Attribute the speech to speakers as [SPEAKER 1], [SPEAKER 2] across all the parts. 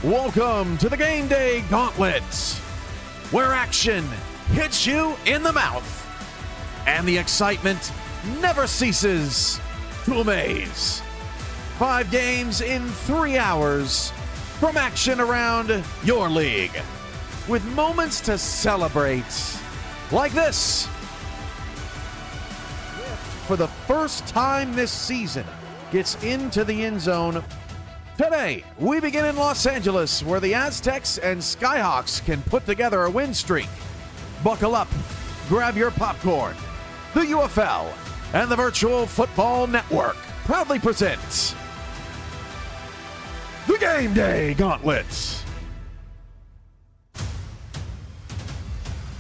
[SPEAKER 1] Welcome to the Game Day Gauntlet, where action hits you in the mouth and the excitement never ceases to amaze. 5 games in 3 hours from action around your league, with moments to celebrate like this. For the first time this season, gets into the end zone. Today, we begin in Los Angeles, where the Aztecs and Skyhawks can put together a win streak. Buckle up, grab your popcorn. The UFL and the Virtual Football Network proudly present the Game Day Gauntlet.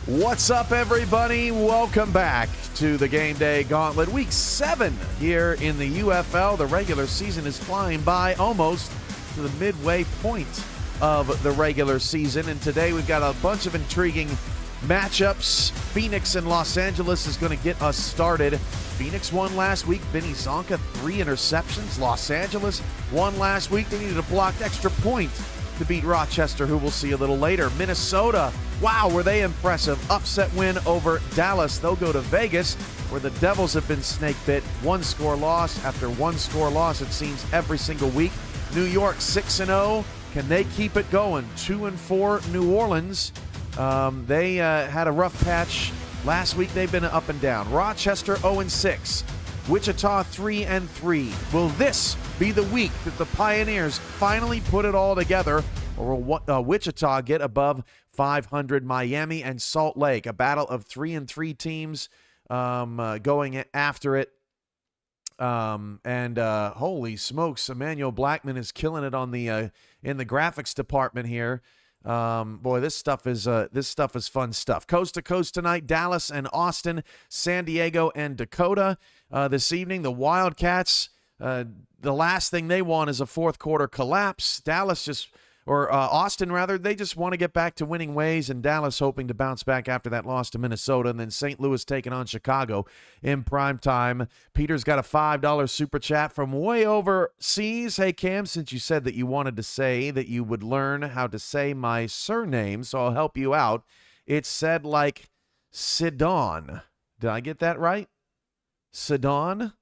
[SPEAKER 1] What's up, everybody? Welcome back to the Game Day Gauntlet. Week 7 here in the UFL. The regular season is flying by, almost to the midway point of the regular season. And today we've got a bunch of intriguing matchups. Phoenix and Los Angeles is going to get us started. Phoenix won last week. Vinny Zonka, 3 interceptions. Los Angeles won last week. They needed a blocked extra point to beat Rochester, who we'll see a little later. Minnesota, wow, were they impressive. Upset win over Dallas. They'll go to Vegas, where the Devils have been snake-bit. 1-score loss after 1-score loss, it seems, every single week. New York 6-0. Can they keep it going? 2-4 New Orleans. They had a rough patch last week. They've been up and down. Rochester 0-6. Wichita 3-3. Will this be the week that the Pioneers finally put it all together, or will Wichita get above 500? Miami and Salt Lake, a battle of 3-3 teams going after it. Holy smokes, Emmanuel Blackman is killing it on the in the graphics department here. Boy, this stuff is fun stuff. Coast to coast tonight, Dallas and Austin, San Diego and Dakota. This evening, the Wildcats, the last thing they want is a fourth quarter collapse. Austin rather, they just want to get back to winning ways, and Dallas hoping to bounce back after that loss to Minnesota. And then St. Louis taking on Chicago in prime time. Peter's got a $5 super chat from way overseas. Hey, Cam, since you said that you wanted to say that you would learn how to say my surname, so I'll help you out. It's said like Sidon. Did I get that right? Sidon?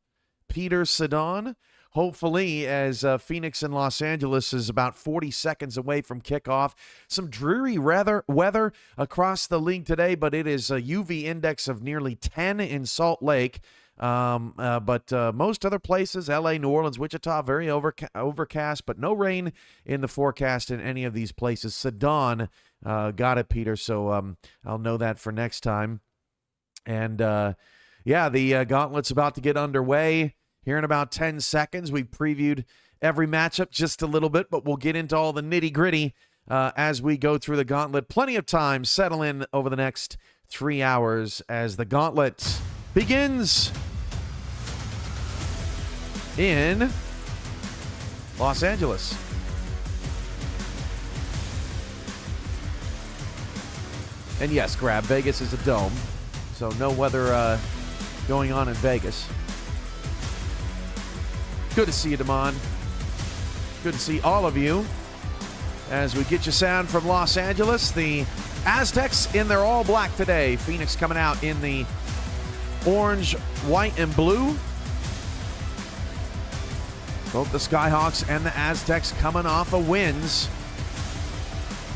[SPEAKER 1] Peter Sidon? Hopefully, as Phoenix and Los Angeles is about 40 seconds away from kickoff. Some dreary weather across the league today, but it is a UV index of nearly 10 in Salt Lake. But most other places, LA, New Orleans, Wichita, very overcast, but no rain in the forecast in any of these places. Sidon, got it, Peter, so I'll know that for next time. And, the Gauntlet's about to get underway. Here in about 10 seconds, we previewed every matchup just a little bit, but we'll get into all the nitty-gritty as we go through the Gauntlet. Plenty of time. Settle in over the next 3 hours as the Gauntlet begins in Los Angeles. And yes, Grab, Vegas is a dome, so no weather going on in Vegas. Good to see you, Damon. Good to see all of you as we get you sound from Los Angeles. The Aztecs in their all black today. Phoenix coming out in the orange, white, and blue. Both the Skyhawks and the Aztecs coming off of wins.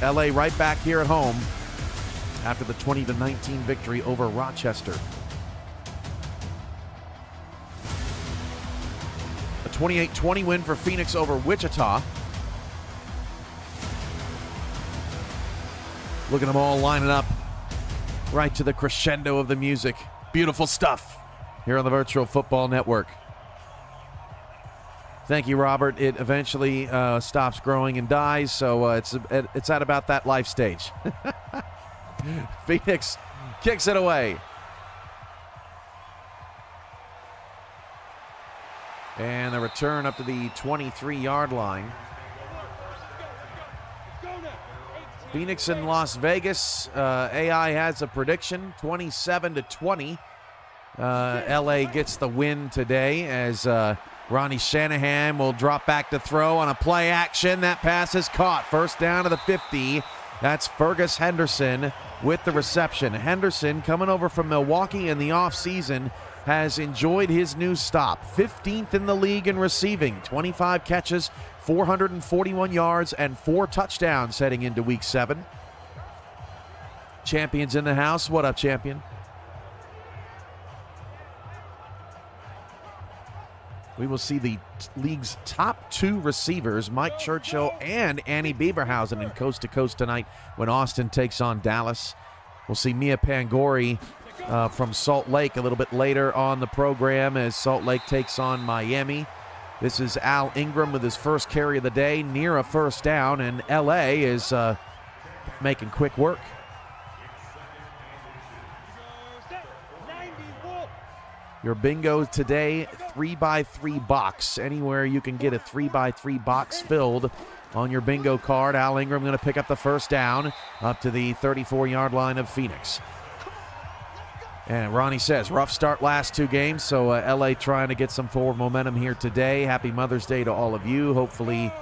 [SPEAKER 1] LA right back here at home after the 20-19 victory over Rochester. 28-20 win for Phoenix over Wichita. Look at them all lining up right to the crescendo of the music. Beautiful stuff here on the Virtual Football Network. Thank you, Robert. It eventually stops growing and dies, so it's at about that life stage. Phoenix kicks it away. And the return up to the 23-yard line. Phoenix and Las Vegas. AI has a prediction, 27-20. LA gets the win today as Ronnie Shanahan will drop back to throw on a play action. That pass is caught. First down to the 50. That's Fergus Henderson with the reception. Henderson, coming over from Milwaukee in the offseason, has enjoyed his new stop. 15th in the league in receiving. 25 catches, 441 yards, and 4 touchdowns heading into Week 7. Champion's in the house. What up, champion? We will see the league's top 2 receivers, Mike Churchill and Annie Beaverhausen, in Coast to Coast tonight when Austin takes on Dallas. We'll see Mia Pangori from Salt Lake a little bit later on the program as Salt Lake takes on Miami. This is Al Ingram with his first carry of the day, near a first down, and LA is making quick work. Your bingo today, 3x3 box. Anywhere you can get a 3x3 box filled on your bingo card. Al Ingram going to pick up the first down up to the 34-yard line of Phoenix. And Ronnie says, rough start last 2 games, so LA trying to get some forward momentum here today. Happy Mother's Day to all of you. Hopefully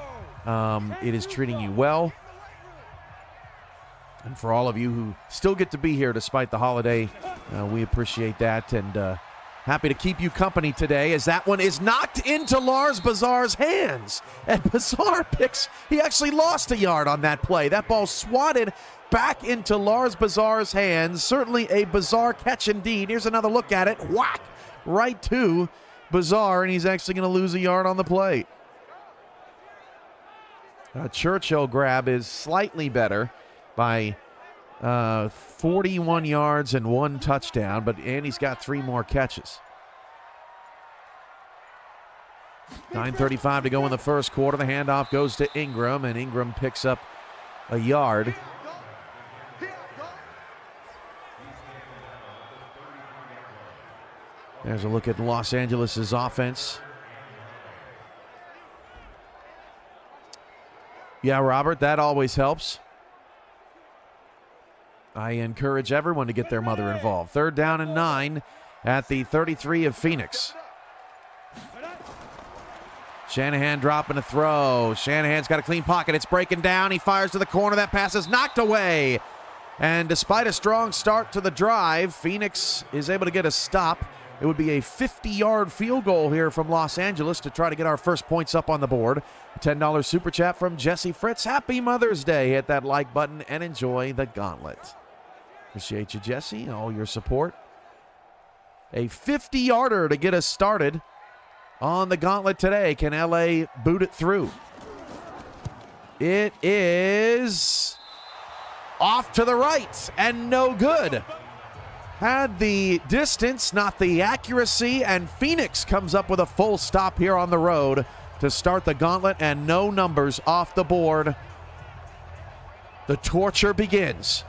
[SPEAKER 1] it is treating you well. And for all of you who still get to be here despite the holiday, we appreciate that, and happy to keep you company today as that one is knocked into Lars Bazar's hands. And Bazar he actually lost a yard on that play. That ball swatted back into Lars Bazar's hands. Certainly a bizarre catch indeed. Here's another look at it. Whack! Right to Bazar, and he's actually going to lose a yard on the play. Churchill grab is slightly better by 41 yards and 1 touchdown, but Andy's got 3 more catches. 9:35 to go in the first quarter. The handoff goes to Ingram, and Ingram picks up a yard. There's a look at Los Angeles' offense. Yeah, Robert, that always helps. I encourage everyone to get their mother involved. 3rd down and 9 at the 33 of Phoenix. Shanahan dropping a throw. Shanahan's got a clean pocket. It's breaking down. He fires to the corner. That pass is knocked away. And despite a strong start to the drive, Phoenix is able to get a stop. It would be a 50-yard field goal here from Los Angeles to try to get our first points up on the board. A $10 super chat from Jesse Fritz. Happy Mother's Day. Hit that like button and enjoy the Gauntlet. Appreciate you, Jesse, all your support. A 50-yarder to get us started on the Gauntlet today. Can LA boot it through? It is off to the right and no good. Had the distance, not the accuracy, and Phoenix comes up with a full stop here on the road to start the Gauntlet, and no numbers off the board. The torture begins.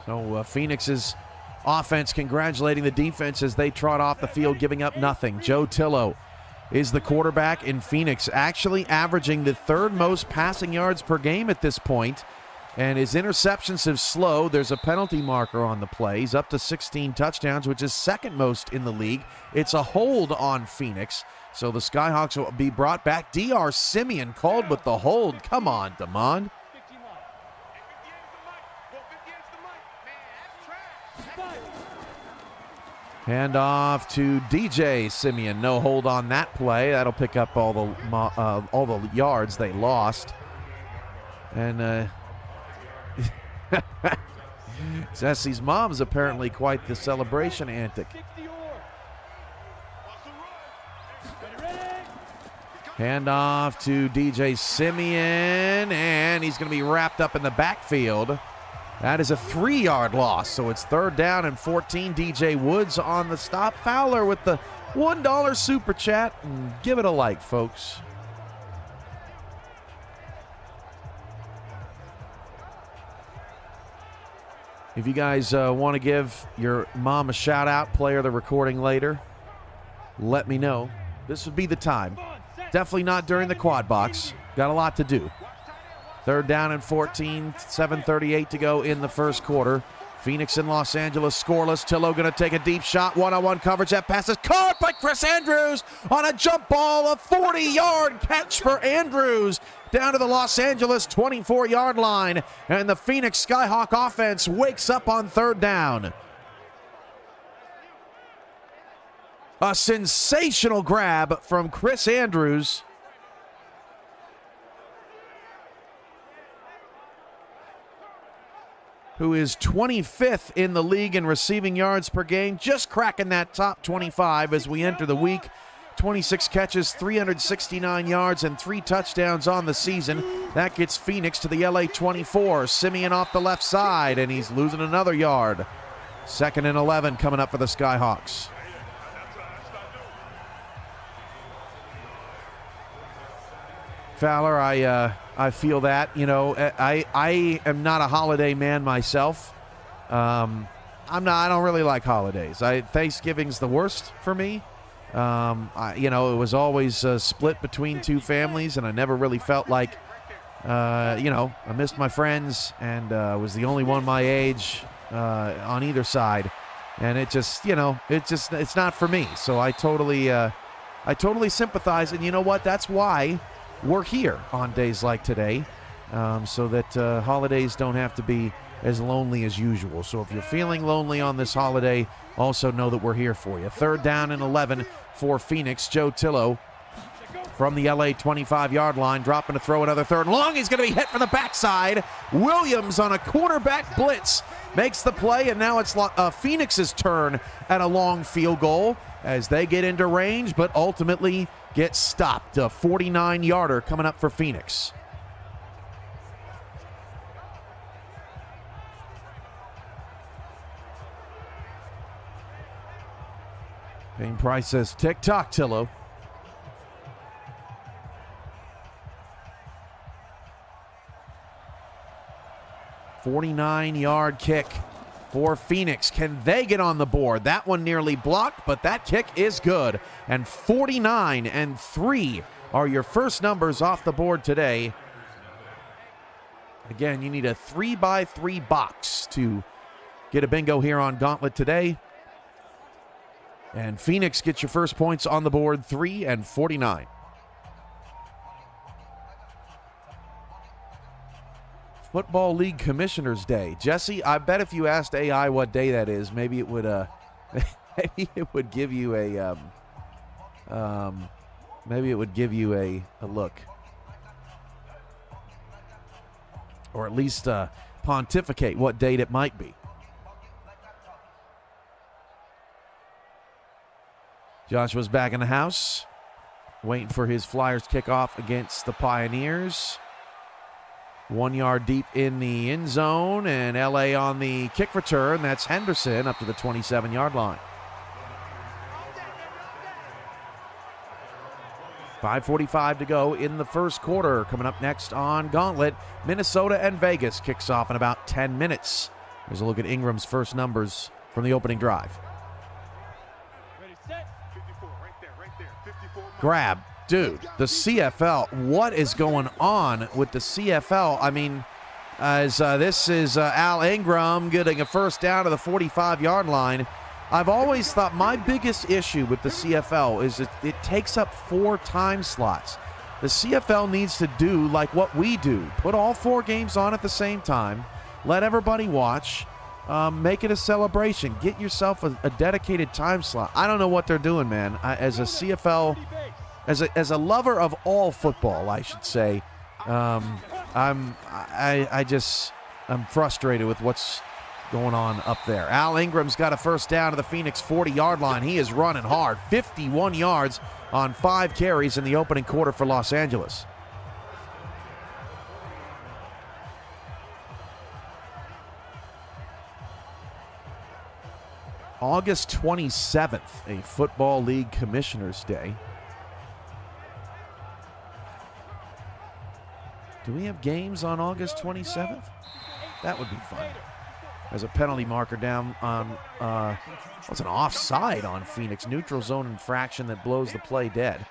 [SPEAKER 1] So Phoenix's offense congratulating the defense as they trot off the field, giving up nothing. Joe Tillo is the quarterback in Phoenix, actually averaging the 3rd most passing yards per game at this point, and his interceptions have slowed. There's a penalty marker on the play. He's up to 16 touchdowns, which is 2nd most in the league. It's a hold on Phoenix, so the Skyhawks will be brought back. D.R. Simeon called with the hold. Come on, Damon. Hand off to DJ Simeon. No hold on that play. That'll pick up all the yards they lost. And Jesse's mom's apparently quite the celebration antic. Hand off to DJ Simeon, and he's going to be wrapped up in the backfield. That is a 3-yard loss, so it's 3rd down and 14. DJ Woods on the stop. Fowler with the $1 super chat. And give it a like, folks. If you guys want to give your mom a shout out, play her the recording later, let me know. This would be the time. Definitely not during the quad box. Got a lot to do. Third down and 14, 7:38 to go in the first quarter. Phoenix and Los Angeles scoreless. Tillo going to take a deep shot. One-on-one coverage. That pass is caught by Chris Andrews on a jump ball. A 40-yard catch for Andrews down to the Los Angeles 24-yard line. And the Phoenix Skyhawk offense wakes up on third down. A sensational grab from Chris Andrews. Who is 25th in the league in receiving yards per game, just cracking that top 25 as we enter the week. 26 catches, 369 yards, and 3 touchdowns on the season. That gets Phoenix to the LA 24. Simeon off the left side, and he's losing another yard. 2nd and 11 coming up for the Skyhawks. Fowler, I feel that. You know, I am not a holiday man myself. I don't really like holidays. Thanksgiving's the worst for me. It was always split between 2 families, and I never really felt like, I missed my friends and was the only one my age on either side. And it's not for me. So I totally sympathize. And you know what? That's why we're here on days like today, so that holidays don't have to be as lonely as usual. So if you're feeling lonely on this holiday, also know that we're here for you. 3rd down and 11 for Phoenix. Joe Tillo from the LA 25-yard line, dropping to throw another 3rd and long. He's going to be hit from the backside. Williams on a quarterback blitz makes the play, and now it's Phoenix's turn at a long field goal as they get into range, but ultimately get stopped. A 49-yarder coming up for Phoenix. Payne Price says, tick-tock, Tillo. $49-yard kick for Phoenix. Can they get on the board? That one nearly blocked, but that kick is good. And 49 and 3 are your first numbers off the board today. Again, you need a 3x3 box to get a bingo here on Gauntlet today. And Phoenix gets your first points on the board, 3 and 49. Football League Commissioners Day. Jesse, I bet if you asked AI what day that is, maybe it would give you a look. Or at least pontificate what date it might be. Joshua's back in the house, waiting for his Flyers kickoff against the Pioneers. 1 yard deep in the end zone, and LA on the kick return. That's Henderson up to the 27-yard line. 5:45 to go in the first quarter. Coming up next on Gauntlet, Minnesota and Vegas kicks off in about 10 minutes. Here's a look at Ingram's first numbers from the opening drive. Grab. Dude, the CFL, what is going on with the CFL? I mean, as this is Al Ingram getting a first down to the 45-yard line. I've always thought my biggest issue with the CFL is it takes up 4 time slots. The CFL needs to do like what we do. Put all 4 games on at the same time. Let everybody watch. Make it a celebration. Get yourself a dedicated time slot. I don't know what they're doing, man. As a CFL... As a lover of all football, I should say, I'm frustrated with what's going on up there. Al Ingram's got a first down to the Phoenix 40-yard line. He is running hard. 51 yards on 5 carries in the opening quarter for Los Angeles. August 27th, a Football League Commissioners Day. Do we have games on August 27th? That would be fun. There's a penalty marker down on, what's an offside on Phoenix. Neutral zone infraction that blows the play dead.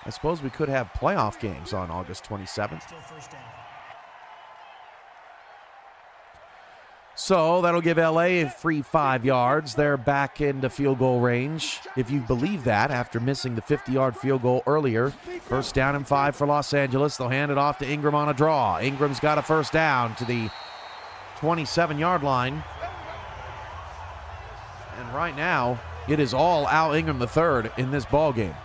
[SPEAKER 1] I suppose we could have playoff games on August 27th. So that'll give LA a free 5 yards. They're back into field goal range, if you believe that, after missing the 50-yard field goal earlier. First down and 5 for Los Angeles. They'll hand it off to Ingram on a draw. Ingram's got a first down to the 27-yard line. And right now, it is all Al Ingram III in this ball game.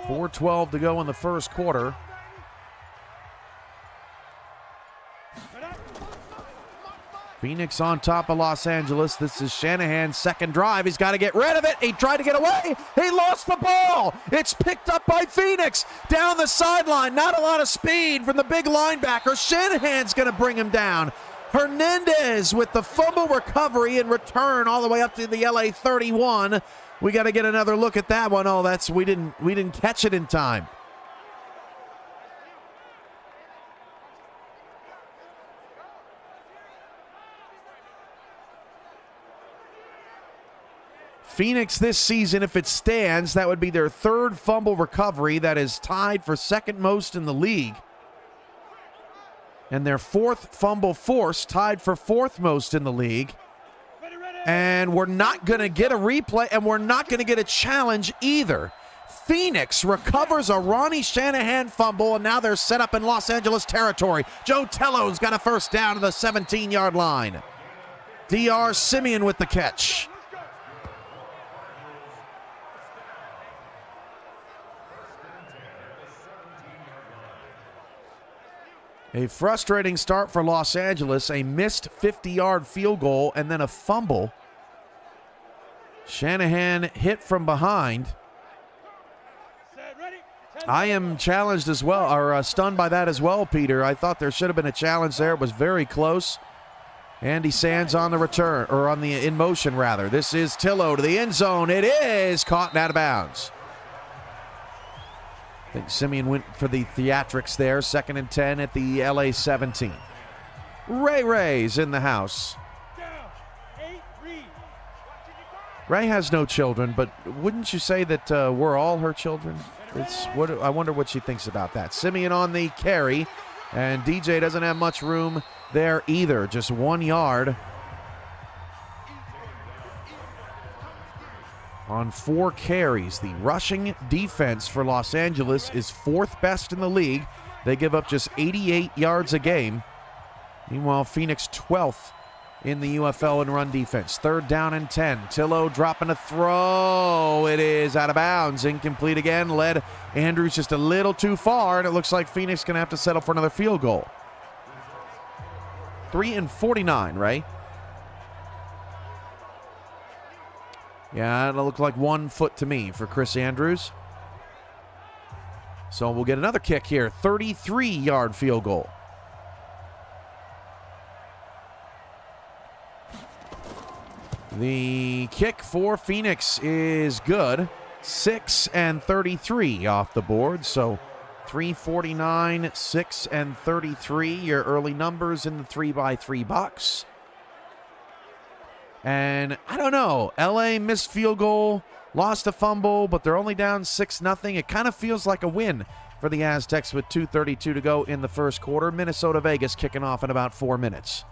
[SPEAKER 1] .412 to go in the first quarter. Phoenix on top of Los Angeles. This is Shanahan's second drive. He's got to get rid of it. He tried to get away. He lost the ball. It's picked up by Phoenix down the sideline. Not a lot of speed from the big linebacker. Shanahan's going to bring him down. Hernandez with the fumble recovery and return all the way up to the LA 31. We got to get another look at that one. Oh, we didn't catch it in time. Phoenix this season, if it stands, that would be their third fumble recovery. That is tied for second most in the league. And their fourth fumble force, tied for fourth most in the league. And we're not going to get a replay, and we're not going to get a challenge either. Phoenix recovers a Ronnie Shanahan fumble, and now they're set up in Los Angeles territory. Joe Tello's got a first down to the 17-yard line. D.R. Simeon with the catch. A frustrating start for Los Angeles, a missed 50-yard field goal, and then a fumble. Shanahan hit from behind. I am challenged as well, or stunned by that as well, Peter. I thought there should have been a challenge there. It was very close. Andy Sands on the return, or on the in motion rather. This is Tillo to the end zone. It is caught and out of bounds. I think Simeon went for the theatrics there. 2nd and 10 at the LA 17. Ray's in the house. Ray has no children, but wouldn't you say that we're all her children? I wonder what she thinks about that. Simeon on the carry, and DJ doesn't have much room there either. Just 1 yard. On 4 carries. The rushing defense for Los Angeles is 4th best in the league. They give up just 88 yards a game. Meanwhile, Phoenix 12th in the UFL in run defense. 3rd down and 10. Tillo dropping a throw. It is out of bounds. Incomplete again. Led Andrews just a little too far, and it looks like Phoenix going to have to settle for another field goal. 3 and 49, right? Yeah, it'll look like 1 foot to me for Chris Andrews. So we'll get another kick here. 33-yard field goal. The kick for Phoenix is good. 6 and 33 off the board. So 349, 6 and 33. Your early numbers in the 3x3 box. And I don't know, LA missed field goal, lost a fumble, but they're only down 6-0. It kind of feels like a win for the Aztecs with 2:32 to go in the first quarter. Minnesota Vegas kicking off in about 4 minutes.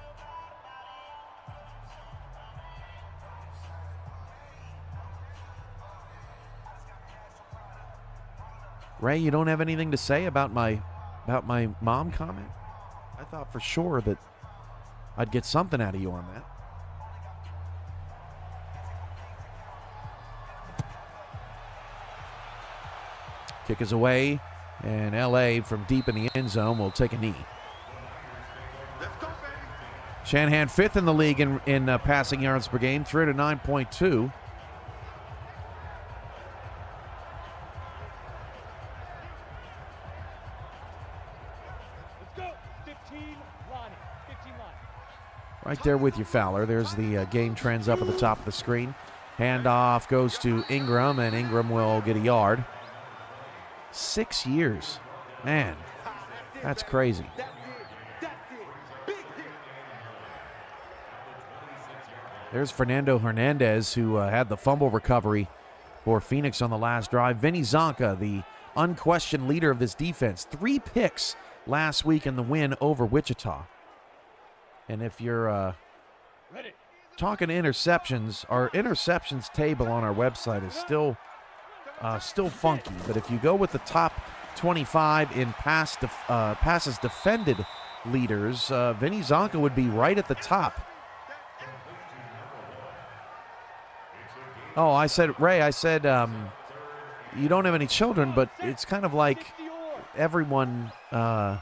[SPEAKER 1] Ray, you don't have anything to say about my mom comment? I thought for sure that I'd get something out of you on that. Kick is away, and LA from deep in the end zone will take a knee. Shanahan 5th in the league in passing yards per game, 309.2. Right there with you, Fowler. There's the game trends up at the top of the screen. Handoff goes to Ingram, and Ingram will get a yard. 6 years. Man, that's crazy. There's Fernando Hernandez, who had the fumble recovery for Phoenix on the last drive. Vinny Zonka, the unquestioned leader of this defense. 3 picks last week in the win over Wichita. And if you're talking interceptions, our interceptions table on our website is still funky. But if you go with the top 25 in passes defended leaders, Vinny Zonka would be right at the top. Oh, I said, Ray, you don't have any children, but it's kind of like everyone in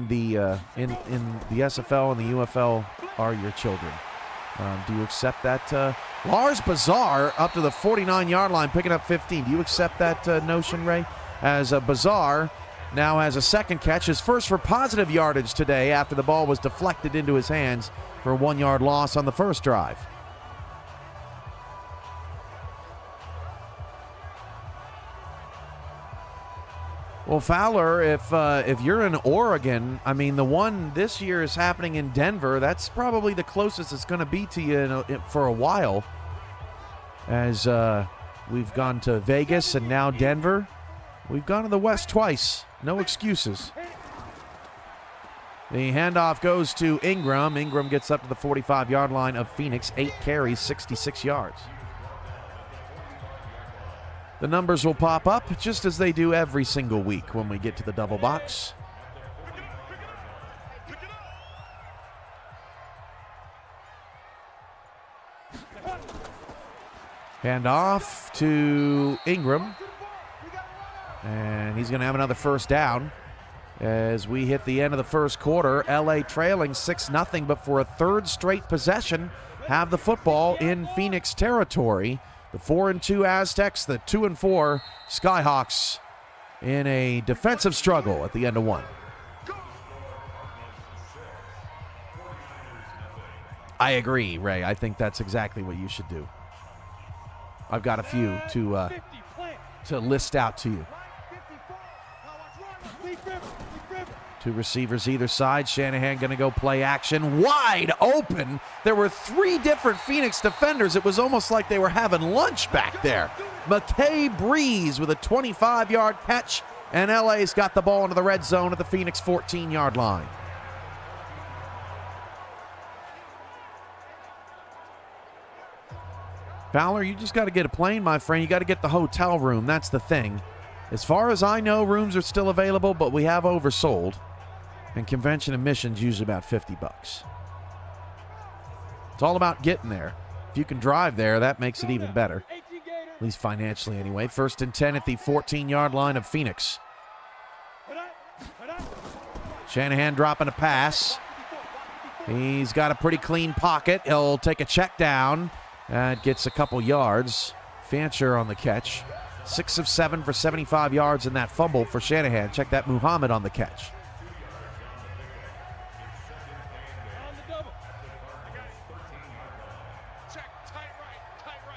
[SPEAKER 1] the SFL and the UFL are your children. Do you accept that? Lars Bazar up to the 49-yard line, picking up 15. Do you accept that notion, Ray? As Bazar now has a second catch, his first for positive yardage today after the ball was deflected into his hands for a 1-yard loss on the first drive. Well, Fowler, if you're in Oregon, I mean, the one this year is happening in Denver. That's probably the closest it's going to be to you for a while. As we've gone to Vegas and now Denver. We've gone to the West twice. No excuses. The handoff goes to Ingram. Ingram gets up to the 45-yard line of Phoenix. 8 carries, 66 yards. The numbers will pop up just as they do every single week when we get to the double box. Hand off to Ingram. And he's going to have another first down as we hit the end of the first quarter. LA trailing 6-0, but for a third straight possession, have the football in Phoenix territory. The 4-2 Aztecs, the 2-4 Skyhawks in a defensive struggle at the end of one. I agree, Ray. I think that's exactly what you should do. I've got a few to list out to you. 2 receivers either side. Shanahan going to go play action. Wide open. There were 3 different Phoenix defenders. It was almost like they were having lunch back there. McKay Breeze with a 25-yard catch, and LA's got the ball into the red zone at the Phoenix 14-yard line. Fowler, you just got to get a plane, my friend. You got to get the hotel room. That's the thing. As far as I know, rooms are still available, but we have oversold. And convention admission's usually about $50. It's all about getting there. If you can drive there, that makes it even better. At least financially anyway. 1st and 10 at the 14-yard line of Phoenix. Shanahan dropping a pass. He's got a pretty clean pocket. He'll take a check down. Gets a couple yards. Fancher on the catch. 6 of 7 for 75 yards in that fumble for Shanahan. Check that Muhammad on the catch.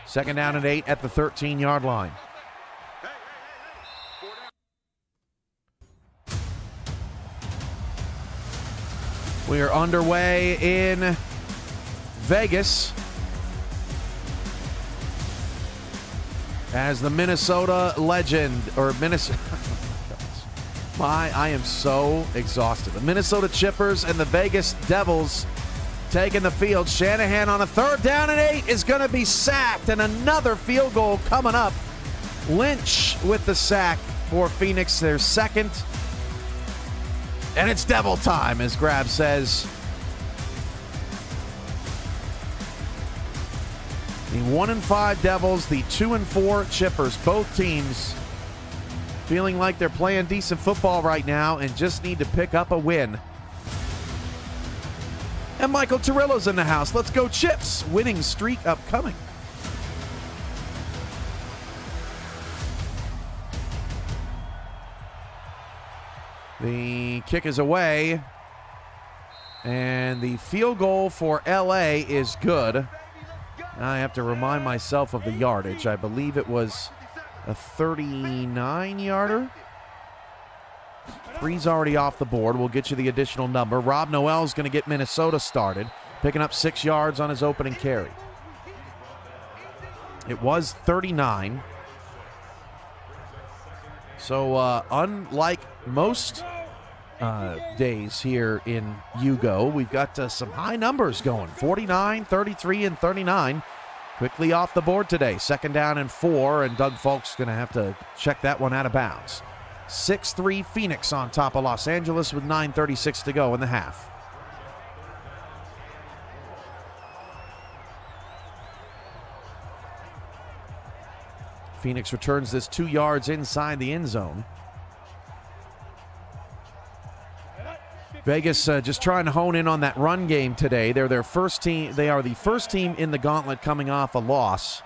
[SPEAKER 1] Second down and 8 at the 13-yard line. We are underway in Vegas as the Minnesota legend, or Minnesota, I am so exhausted. The Minnesota Chippers and the Vegas Devils taking the field. Shanahan on a 3rd down and 8 is going to be sacked, and another field goal coming up. Lynch with the sack for Phoenix, their second. And it's Devil time, as Grab says. The 1-5 Devils, the 2-4 Chippers, both teams feeling like they're playing decent football right now and just need to pick up a win. And Michael Torillo's in the house. Let's go Chips. Winning streak upcoming. The kick is away. And the field goal for LA is good. I have to remind myself of the yardage. I believe it was a 39-yarder. 3's already off the board. We'll get you the additional number. Rob Noel's going to get Minnesota started, picking up 6 yards on his opening carry. It was 39. So unlike most days here in Yugo, we've got some high numbers going. 49, 33, and 39. Quickly off the board today. 2nd down and 4, and Doug Falk's going to have to check that one out of bounds. 6-3 Phoenix on top of Los Angeles with 9:36 to go in the half. Phoenix returns this 2 yards inside the end zone. Vegas just trying to hone in on that run game today. They're their first team. They are the first team in the Gauntlet coming off a loss.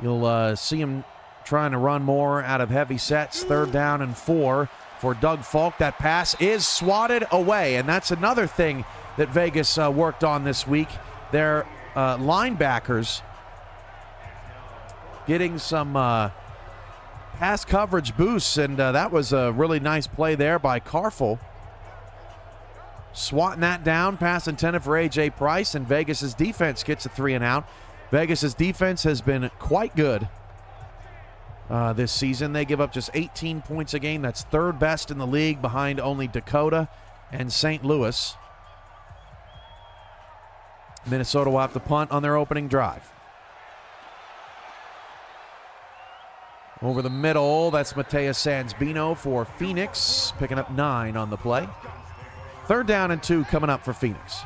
[SPEAKER 1] You'll see them trying to run more out of heavy sets. 3rd down and 4 for Doug Falk. That pass is swatted away, and that's another thing that Vegas worked on this week. Their linebackers getting some pass coverage boosts, and that was a really nice play there by Carful. Swatting that down, pass intended for A.J. Price, and Vegas' defense gets a 3 and out. Vegas' defense has been quite good this season. They give up just 18 points a game. That's 3rd best in the league, behind only Dakota and St. Louis. Minnesota will have to punt on their opening drive. Over the middle, that's Mateus Sansbino for Phoenix, picking up 9 on the play. 3rd down and 2 coming up for Phoenix.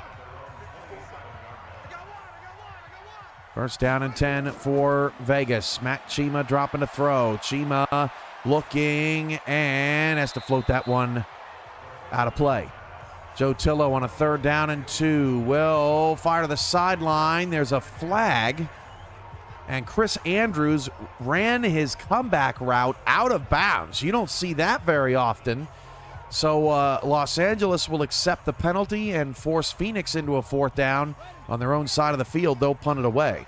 [SPEAKER 1] 1st down and 10 for Vegas. Matt Chima dropping to throw. Chima looking and has to float that one out of play. Joe Tillo on a 3rd down and 2 will fire to the sideline. There's a flag. And Chris Andrews ran his comeback route out of bounds. You don't see that very often. So Los Angeles will accept the penalty and force Phoenix into a 4th down on their own side of the field. They'll punt it away.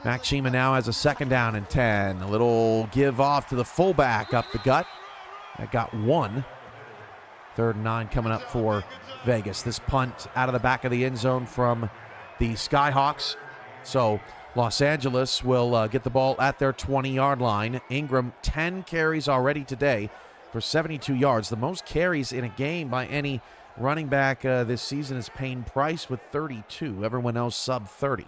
[SPEAKER 1] Mac Chima now has a 2nd down and 10. A little give off to the fullback up the gut. That got 1. 3rd and 9 coming up for Vegas. This punt out of the back of the end zone from the Skyhawks. So Los Angeles will get the ball at their 20-yard line. Ingram, 10 carries already today for 72 yards. The most carries in a game by any running back this season is Payne Price with 32. Everyone else sub 30.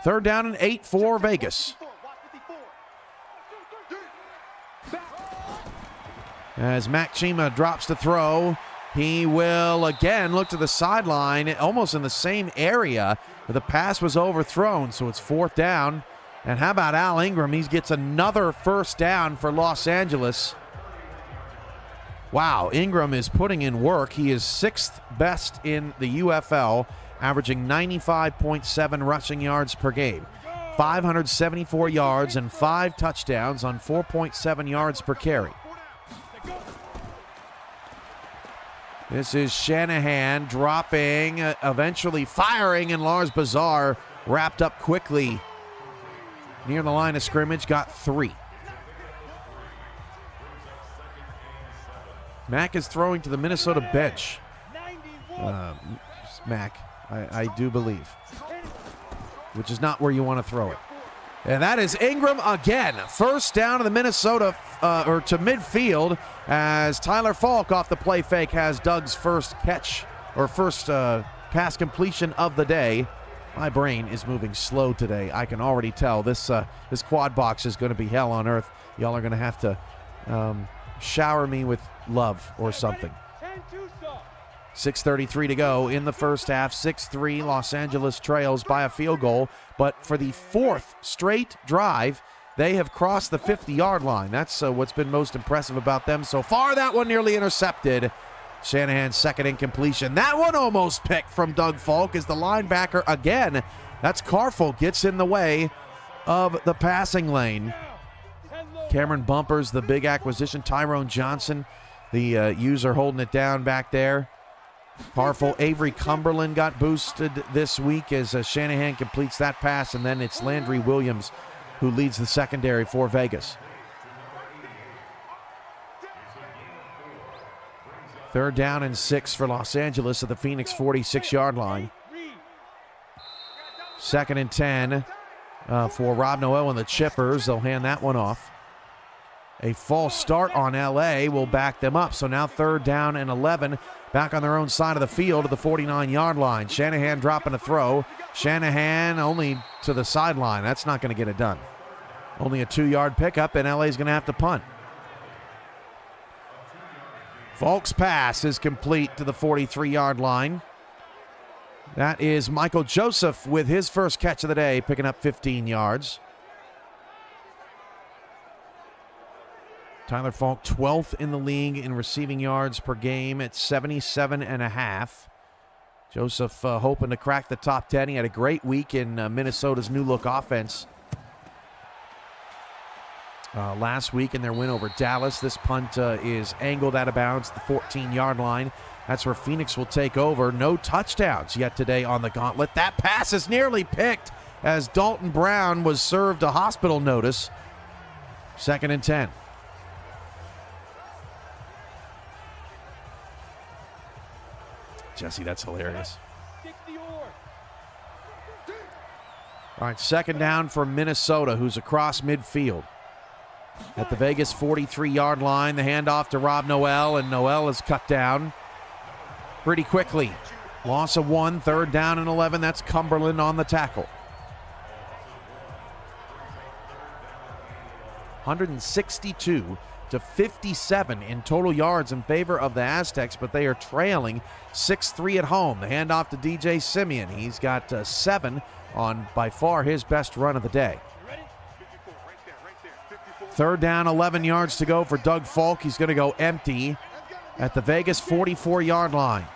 [SPEAKER 1] 3rd down and 8 for Vegas. As Mac Chima drops to throw, he will again look to the sideline, almost in the same area, but the pass was overthrown, so it's 4th down. And how about Al Ingram? He gets another 1st down for Los Angeles. Wow, Ingram is putting in work. He is 6th best in the UFL, averaging 95.7 rushing yards per game. 574 yards and 5 touchdowns on 4.7 yards per carry. This is Shanahan dropping, eventually firing, and Lars Bazar wrapped up quickly near the line of scrimmage, got 3. Mack is throwing to the Minnesota bench. Mack, I do believe, which is not where you want to throw it. And that is Ingram again. 1st down to the Minnesota, or to midfield, as Tyler Falk off the play fake has Doug's first catch, or first pass completion of the day. My brain is moving slow today. I can already tell this quad box is going to be hell on earth. Y'all are going to have to shower me with love or something. 6:33 to go in the first half. 6-3, Los Angeles trails by a field goal. But for the 4th straight drive, they have crossed the 50-yard line. That's what's been most impressive about them so far. That one nearly intercepted. Shanahan's 2nd incompletion. That one almost picked from Doug Falk as the linebacker again. That's Carful gets in the way of the passing lane. Cameron Bumpers, the big acquisition. Tyrone Johnson, the user holding it down back there. Powerful Avery Cumberland got boosted this week as Shanahan completes that pass, and then it's Landry Williams who leads the secondary for Vegas. Third down and 6 for Los Angeles at the Phoenix 46-yard line. Second and 10 for Rob Noel and the Chippers. They'll hand that one off. A false start on LA will back them up. So now third down and 11, back on their own side of the field at the 49-yard line. Shanahan dropping a throw. Shanahan only to the sideline. That's not going to get it done. Only a 2-yard pickup, and LA's going to have to punt. Falk's pass is complete to the 43-yard line. That is Michael Joseph with his first catch of the day, picking up 15 yards. Tyler Falk, 12th in the league in receiving yards per game at 77.5. Joseph hoping to crack the top 10. He had a great week in Minnesota's new look offense last week in their win over Dallas. This punt is angled out of bounds at the 14-yard line. That's where Phoenix will take over. No touchdowns yet today on the Gauntlet. That pass is nearly picked as Dalton Brown was served a hospital notice. Second and 10. Jesse, that's hilarious. All right, second down for Minnesota, who's across midfield. At the Vegas 43-yard line, the handoff to Rob Noel, and Noel is cut down pretty quickly. Loss of 1, third down and 11. That's Cumberland on the tackle. 162 to 57 in total yards in favor of the Aztecs, but they are trailing 6-3 at home. The handoff to DJ Simeon. He's got 7 on by far his best run of the day. Third down, 11 yards to go for Doug Falk. He's going to go empty at the Vegas 44-yard line.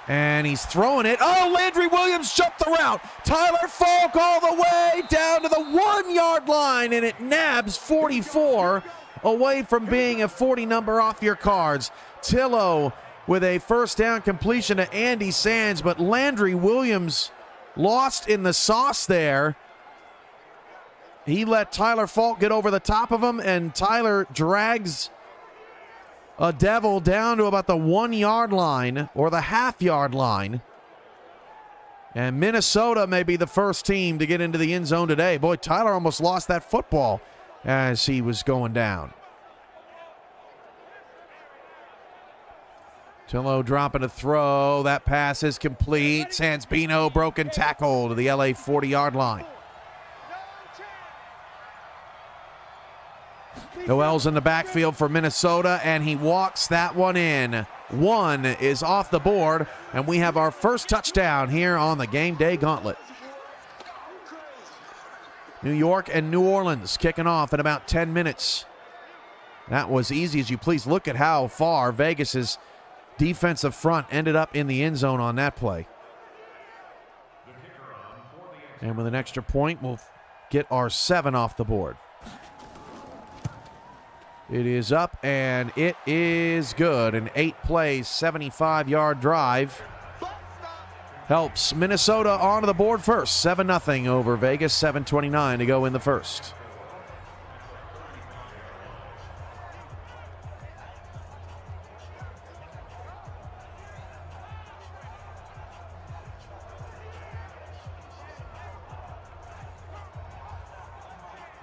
[SPEAKER 1] And he's throwing it. Oh, Landry Williams jumped the route. Tyler Falk all the way down to the 1-yard line, and it nabs 44 away from being a 40 number off your cards. Tillo with a first down completion to Andy Sands, but Landry Williams lost in the sauce there. He let Tyler Falk get over the top of him, and Tyler drags a devil down to about the 1-yard line or the half-yard line. And Minnesota may be the first team to get into the end zone today. Boy, Tyler almost lost that football as he was going down. Tillo dropping a throw. That pass is complete. Sansbino broken tackle to the LA 40-yard line. Noel's in the backfield for Minnesota, and he walks that one in. 1 is off the board, and we have our first touchdown here on the Game Day Gauntlet. New York and New Orleans kicking off in about 10 minutes. That was easy as you please. Look at how far Vegas's defensive front ended up in the end zone on that play. And with an extra point, we'll get our 7 off the board. It is up, and it is good. An 8-play, 75-yard drive helps Minnesota onto the board first. 7-0 over Vegas, 7:29 to go in the first.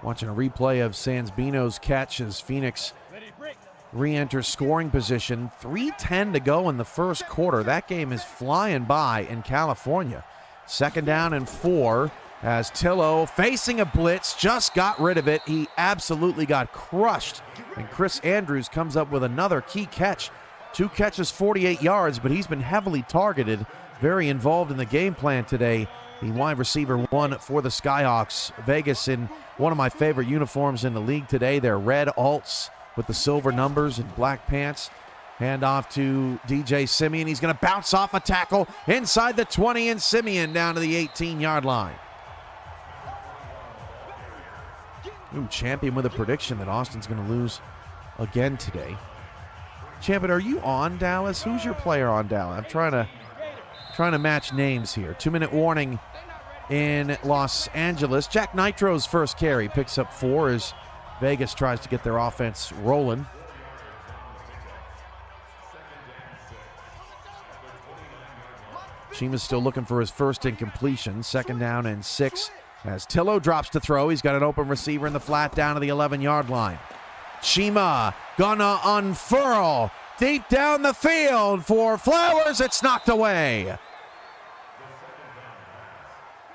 [SPEAKER 1] Watching a replay of Sansbino's catch as Phoenix re-enters scoring position. 3:10 to go in the first quarter. That game is flying by in California. Second down and 4 as Tillo, facing a blitz, just got rid of it. He absolutely got crushed. And Chris Andrews comes up with another key catch. 2 catches, 48 yards, but he's been heavily targeted. Very involved in the game plan today. The wide receiver 1 for the Skyhawks. Vegas in one of my favorite uniforms in the league today. They're red alts with the silver numbers and black pants. Hand off to DJ Simeon. He's going to bounce off a tackle inside the 20, and Simeon down to the 18-yard line. Ooh, Champion with a prediction that Austin's going to lose again today. Champion, are you on Dallas? Who's your player on Dallas? I'm trying to match names here. 2-minute warning in Los Angeles. Jack Nitro's first carry picks up 4 as Vegas tries to get their offense rolling. Chima's still looking for his first incompletion. 2nd down and 6 as Tillo drops to throw. He's got an open receiver in the flat down to the 11-yard line. Chima gonna unfurl deep down the field for Flowers. It's knocked away.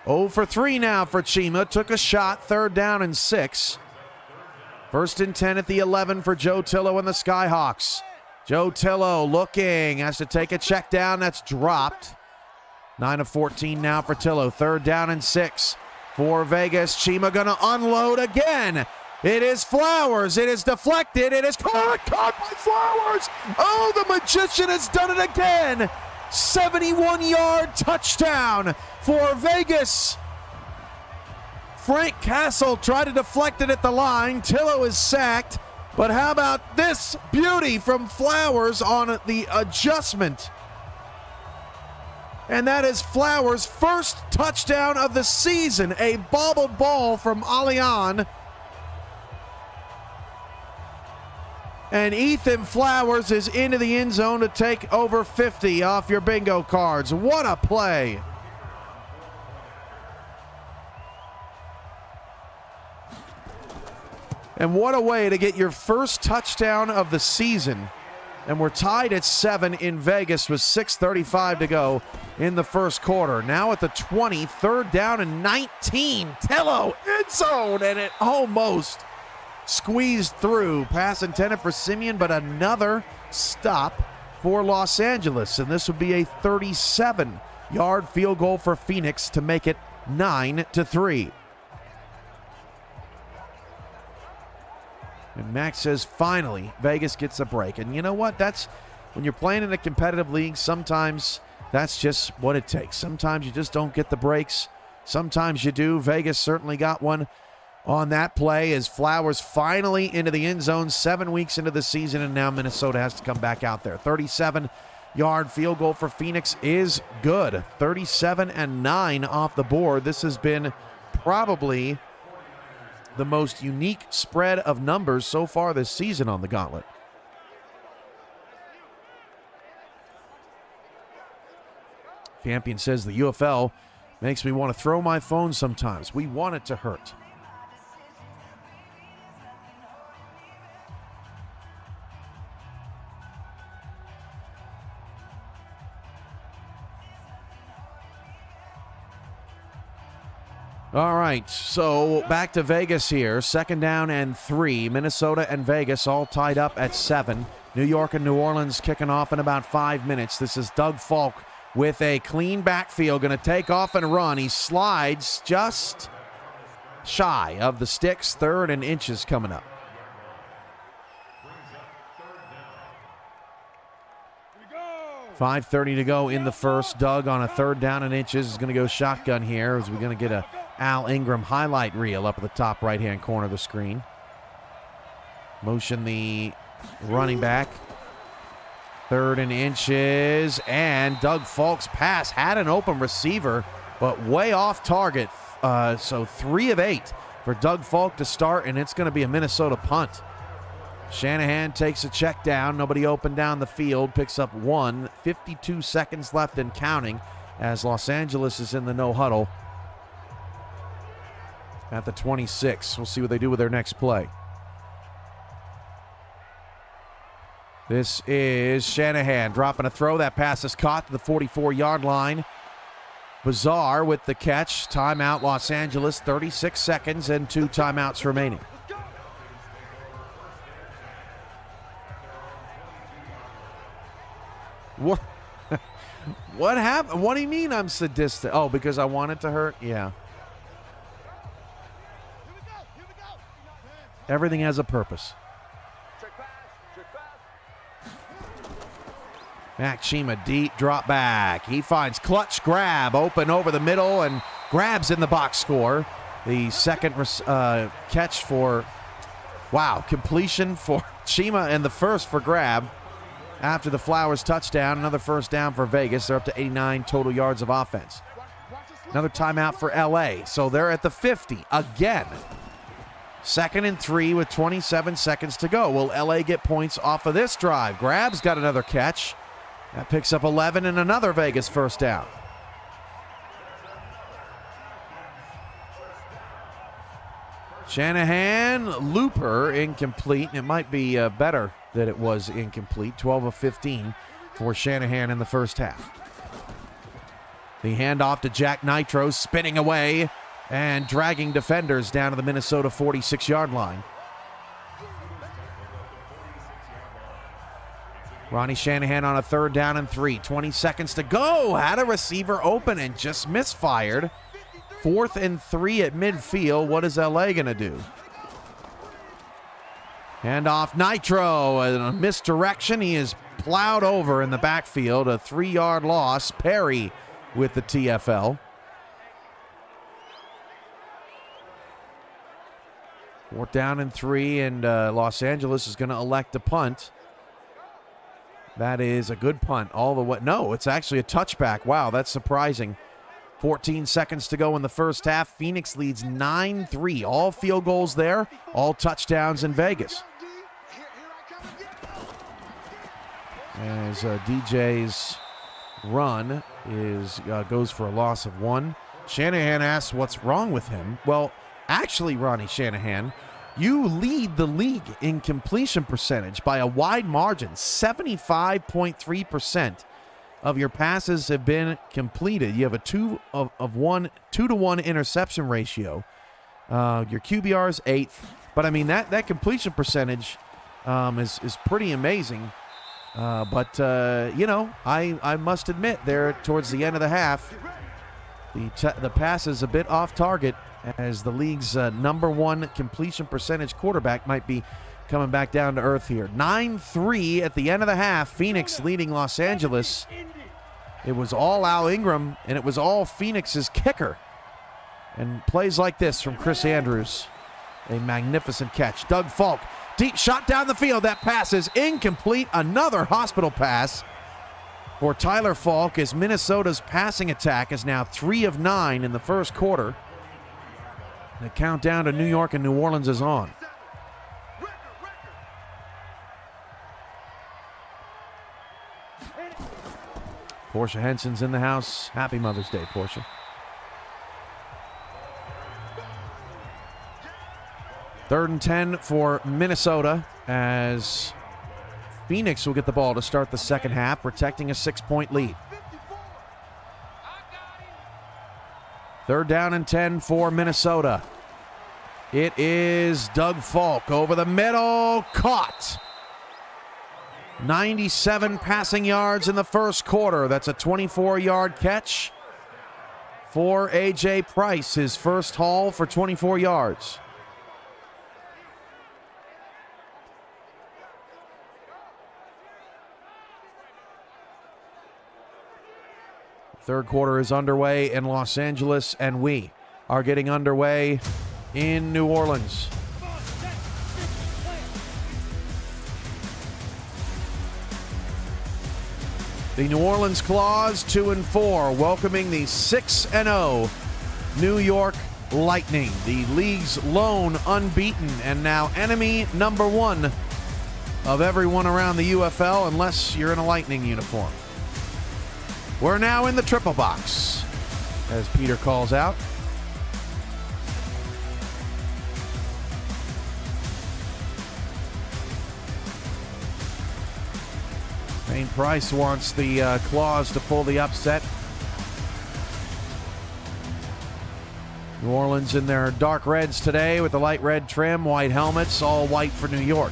[SPEAKER 1] 0 for 3 now for Chima. Took a shot. 3rd down and 6. 1st and 10 at the 11 for Joe Tillo and the Skyhawks. Joe Tillo looking, has to take a check down. That's dropped. 9 of 14 now for Tillo. 3rd down and 6 for Vegas. Chima gonna unload again. It is Flowers. It is deflected. It is caught by Flowers. Oh, the magician has done it again. 71-yard touchdown for Vegas. Frank Castle tried to deflect it at the line. Tillo is sacked. But how about this beauty from Flowers on the adjustment? And that is Flowers' first touchdown of the season. A bobbled ball from Alian. And Ethan Flowers is into the end zone to take over 50 off your bingo cards. What a play. And what a way to get your first touchdown of the season. And we're tied at 7 in Vegas with 6:35 to go in the first quarter. Now at the 20, 3rd down and 19. Tillo, end zone, and it almost squeezed through. Pass intended for Simeon, but another stop for Los Angeles. And this would be a 37-yard field goal for Phoenix to make it 9-3. And Max says, finally, Vegas gets a break. And you know what? That's when you're playing in a competitive league, sometimes that's just what it takes. Sometimes you just don't get the breaks. Sometimes you do. Vegas certainly got one on that play as Flowers finally into the end zone 7 weeks into the season, and now Minnesota has to come back out there. 37-yard field goal for Phoenix is good. 37-9 off the board. This has been probably the most unique spread of numbers so far this season on the Gauntlet. Champion says the UFL makes me want to throw my phone sometimes. We want it to hurt. All right, so back to Vegas here. 2nd down and 3. Minnesota and Vegas all tied up at 7. New York and New Orleans kicking off in about 5 minutes. This is Doug Falk with a clean backfield, going to take off and run. He slides just shy of the sticks. 3rd and inches coming up. .5:30 to go in the first. Doug on a 3rd down and inches is going to go shotgun here as we're going to get a Al Ingram highlight reel up at the top right-hand corner of the screen. Motion the running back. 3rd and inches, and Doug Falk's pass had an open receiver, but way off target. So 3 of 8 for Doug Falk to start, and it's going to be a Minnesota punt. Shanahan takes a check down. Nobody open down the field. Picks up 1. 52 seconds left and counting as Los Angeles is in the no huddle at the 26. We'll see what they do with their next play. This is Shanahan dropping a throw. That pass is caught to the 44-yard line. Bizarre with the catch. Timeout Los Angeles. 36 seconds and 2 timeouts remaining. What? What happened? What do you mean I'm sadistic? Oh, because I want it to hurt? Yeah. Everything has a purpose. Mac Chima deep drop back. He finds clutch grab open over the middle and grabs in the box score. The second catch for, wow, completion for Chima and the first for grab. after the Flowers touchdown. Another first down for Vegas. They're up to 89 total yards of offense. Another timeout for LA. So they're at the 50 again. 2nd and 3 with 27 seconds to go. Will LA get points off of this drive? Grab's got another catch. That picks up 11 and another Vegas first down. Shanahan, looper, incomplete. It might be better that it was incomplete. 12 of 15 for Shanahan in the first half. The handoff to Jack Nitro, spinning away and dragging defenders down to the Minnesota 46-yard line. Ronnie Shanahan on a 3rd down and 3. 20 seconds to go. Had a receiver open and just misfired. 4th and 3 at midfield. What is LA going to do? Handoff Nitro. A misdirection. He is plowed over in the backfield. A 3-yard loss. Perry with the TFL. 4th down and 3, and Los Angeles is going to elect to punt. That is a good punt all the way. No, it's actually a touchback. Wow, that's surprising. 14 seconds to go in the first half. Phoenix leads 9-3. All field goals there, all touchdowns in Vegas. As DJ's run goes for a loss of 1. Shanahan asks what's wrong with him. Well, actually, Ronnie Shanahan, you lead the league in completion percentage by a wide margin. 75.3% of your passes have been completed. You have a 2-to-1 interception ratio. Your QBR is 8th, but I mean that completion percentage is pretty amazing. But I must admit, there towards the end of the half, the pass is a bit off target, as the league's #1 completion percentage quarterback might be coming back down to earth here. 9-3 at the end of the half. Phoenix leading Los Angeles. It was all Al Ingram, and it was all Phoenix's kicker. And plays like this from Chris Andrews. A magnificent catch. Doug Falk, deep shot down the field. That pass is incomplete. Another hospital pass for Tyler Falk, as Minnesota's passing attack is now 3 of 9 in the first quarter. The countdown to New York and New Orleans is on. Portia Henson's in the house. Happy Mother's Day, Portia. 3rd and 10 for Minnesota, as Phoenix will get the ball to start the second half, protecting a 6-point lead. 3rd down and 10 for Minnesota. It is Doug Falk over the middle, caught. 97 passing yards in the first quarter. That's a 24-yard catch for A.J. Price, his first haul for 24 yards. Third quarter is underway in Los Angeles, and we are getting underway in New Orleans. The New Orleans Claws 2-4, welcoming the 6-0 New York Lightning, the league's lone unbeaten and now enemy #1 of everyone around the UFL, unless you're in a Lightning uniform. We're now in the triple box, as Peter calls out. Payne Price wants the Claws to pull the upset. New Orleans in their dark reds today with the light red trim, white helmets, all white for New York.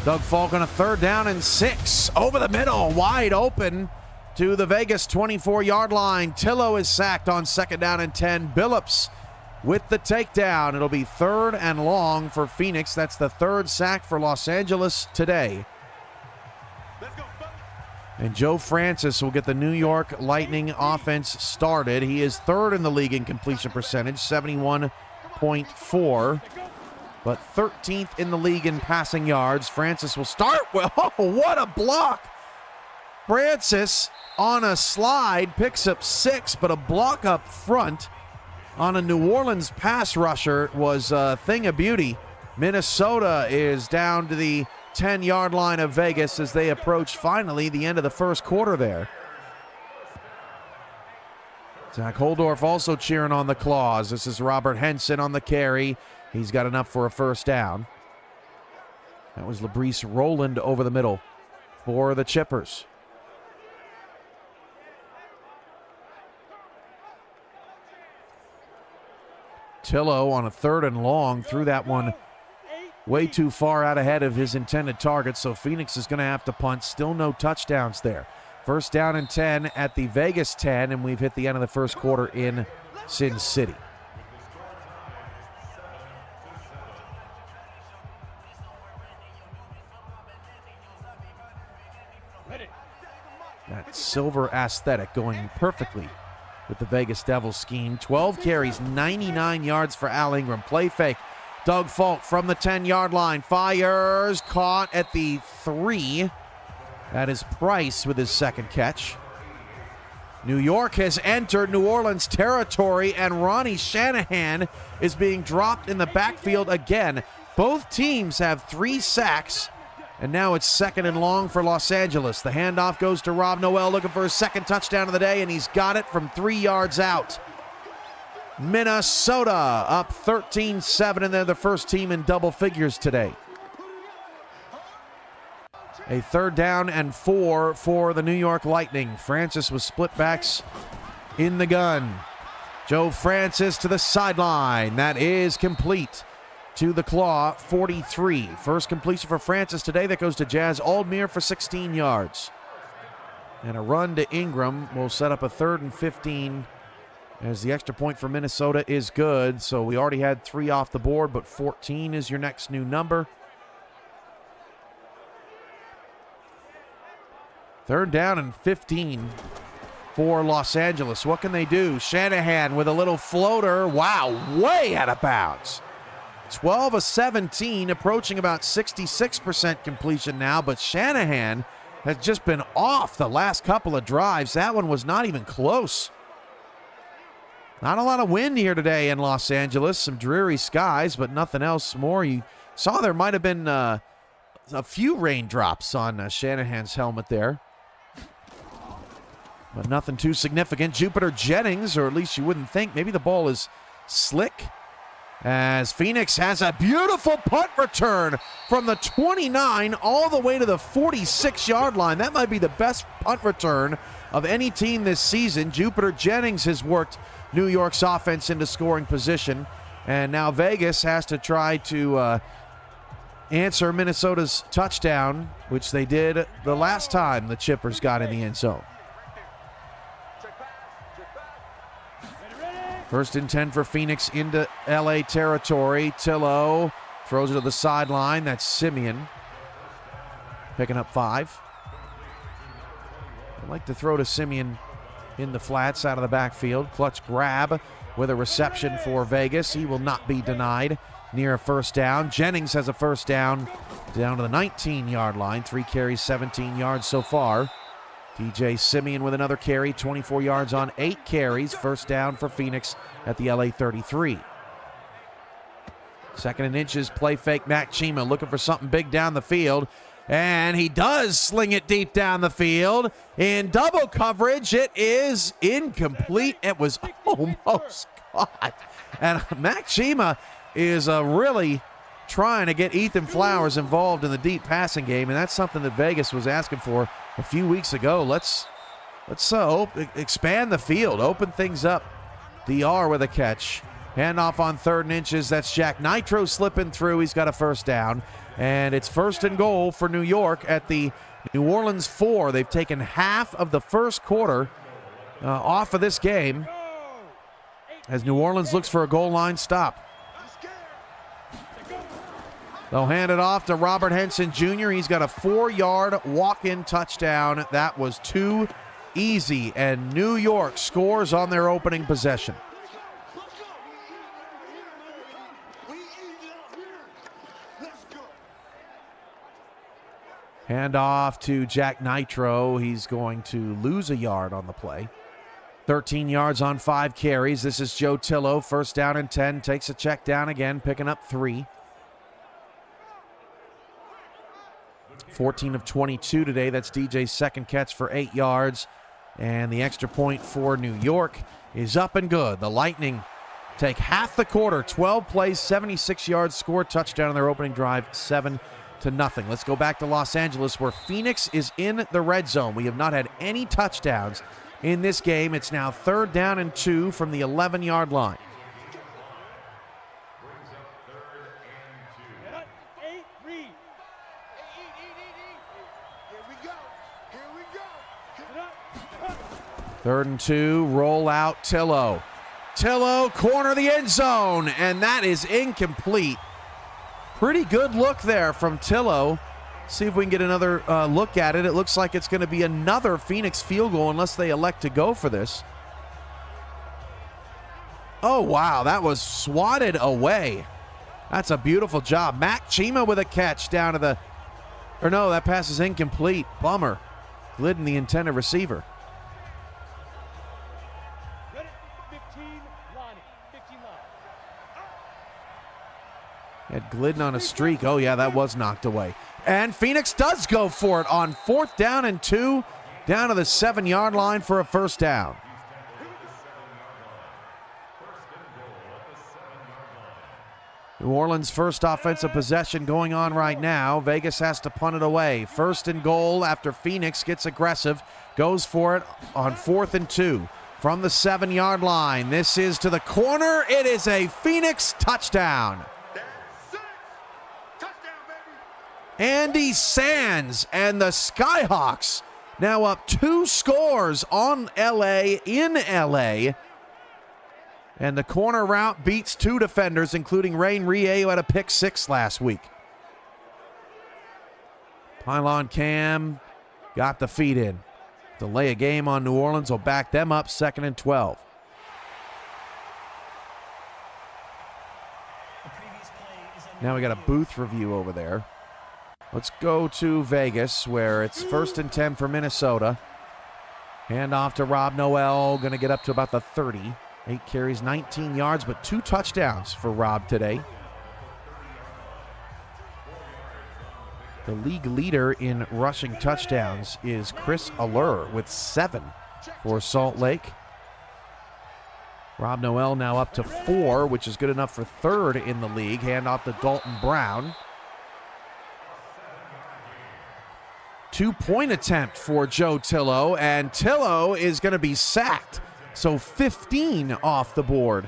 [SPEAKER 1] Doug Falk on a 3rd down and 6. Over the middle, wide open to the Vegas 24-yard line. Tillo is sacked on 2nd down and 10. Billups with the takedown. It'll be 3rd and long for Phoenix. That's the 3rd sack for Los Angeles today. And Joe Francis will get the New York Lightning offense started. He is 3rd in the league in completion percentage, 71.4. but 13th in the league in passing yards. Francis will start. Well, oh, what a block. Francis on a slide picks up 6, but a block up front on a New Orleans pass rusher was a thing of beauty. Minnesota is down to the 10-yard line of Vegas as they approach finally the end of the first quarter there. Zach Holdorf also cheering on the claws. This is Robert Henson on the carry. He's got enough for a first down. That was LaBrice Rowland over the middle for the Chippers. Tillo on a 3rd and long threw that one way too far out ahead of his intended target, so Phoenix is going to have to punt. Still no touchdowns there. First down and 10 at the Vegas 10, and we've hit the end of the first quarter in Sin City. That silver aesthetic going perfectly with the Vegas Devils scheme. 12 carries, 99 yards for Al Ingram. Play fake. Doug Falk from the 10-yard line. Fires. Caught at the 3. That is Price with his second catch. New York has entered New Orleans territory, and Ronnie Shanahan is being dropped in the backfield again. Both teams have 3 sacks, and now it's 2nd and long for Los Angeles. The handoff goes to Rob Noel, looking for his second touchdown of the day, and he's got it from 3 yards out. Minnesota up 13-7, and they're the first team in double figures today. A 3rd down and 4 for the New York Lightning. Francis with split backs in the gun. Joe Francis to the sideline. That is complete to the claw, 43. First completion for Francis today. That goes to Jazz Aldmere for 16 yards. And a run to Ingram will set up a 3rd and 15 as the extra point for Minnesota is good. So we already had 3 off the board, but 14 is your next new number. 3rd down and 15 for Los Angeles. What can they do? Shanahan with a little floater. Wow, way out of bounds. 12 of 17, approaching about 66% completion now, but Shanahan has just been off the last couple of drives. That one was not even close. Not a lot of wind here today in Los Angeles. Some dreary skies, but nothing else more. You saw there might have been a few raindrops on Shanahan's helmet there, but nothing too significant. Jupiter Jennings, or at least you wouldn't think. Maybe the ball is slick, as Phoenix has a beautiful punt return from the 29 all the way to the 46-yard line. That might be the best punt return of any team this season. Jupiter Jennings has worked New York's offense into scoring position, and now Vegas has to try to answer Minnesota's touchdown, which they did the last time the Chippers got in the end zone. 1st and 10 for Phoenix into LA territory. Tillo throws it to the sideline. That's Simeon picking up 5. I'd like to throw to Simeon in the flats out of the backfield. Clutch grab with a reception for Vegas. He will not be denied near a first down. Jennings has a first down to the 19-yard line. 3 carries, 17 yards so far. DJ Simeon with another carry, 24 yards on 8 carries. First down for Phoenix at the LA 33. 2nd and inches, play fake. Mac Chima looking for something big down the field. And he does sling it deep down the field. In double coverage, it is incomplete. It was almost caught. And Mac Chima is really trying to get Ethan Flowers involved in the deep passing game, and that's something that Vegas was asking for a few weeks ago. Let's expand the field, open things up. DR with a catch. Handoff on 3rd and inches. That's Jack Nitro slipping through. He's got a first down. And it's 1st and goal for New York at the New Orleans 4. They've taken half of the first quarter off of this game as New Orleans looks for a goal line stop. They'll hand it off to Robert Henson Jr. He's got a 4-yard walk-in touchdown. That was too easy, and New York scores on their opening possession. Hand off to Jack Nitro. He's going to lose a yard on the play. 13 yards on 5 carries. This is Joe Tillo. First down and 10. Takes a check down again, picking up 3. 14 of 22 today. That's DJ's second catch for 8 yards. And the extra point for New York is up and good. The Lightning take half the quarter. 12 plays, 76 yards, score touchdown on their opening drive, 7-0. Let's go back to Los Angeles, where Phoenix is in the red zone. We have not had any touchdowns in this game. It's now 3rd down and 2 from the 11-yard line. Third and 2, roll out Tillo. Tillo, corner of the end zone, and that is incomplete. Pretty good look there from Tillo. See if we can get another look at it. It looks like it's going to be another Phoenix field goal unless they elect to go for this. Oh, wow, that was swatted away. That's a beautiful job. Mac Chima with a catch down to the, or no, that pass is incomplete. Bummer. Glidden, the intended receiver. Had Glidden on a streak. Oh, yeah, that was knocked away. And Phoenix does go for it on 4th down and 2, down to the 7-yard line for a first down. New Orleans' first offensive possession going on right now. Vegas has to punt it away. 1st and goal after Phoenix gets aggressive. Goes for it on 4th and 2 from the 7-yard line. This is to the corner. It is a Phoenix touchdown. Andy Sands and the Skyhawks now up 2 scores on LA in LA. And the corner route beats 2 defenders, including Rain Rie, who had a pick 6 last week. Pylon Cam got the feed in. Delay a game on New Orleans will back them up, 2nd and 12. Now we got a booth review over there. Let's go to Vegas, where it's 1st and 10 for Minnesota. Hand off to Rob Noel, going to get up to about the 30. 8 carries, 19 yards, but 2 touchdowns for Rob today. The league leader in rushing touchdowns is Chris Allure with 7 for Salt Lake. Rob Noel now up to 4, which is good enough for 3rd in the league. Hand off to Dalton Brown. 2-point attempt for Joe Tillo, and Tillo is going to be sacked. So 15 off the board.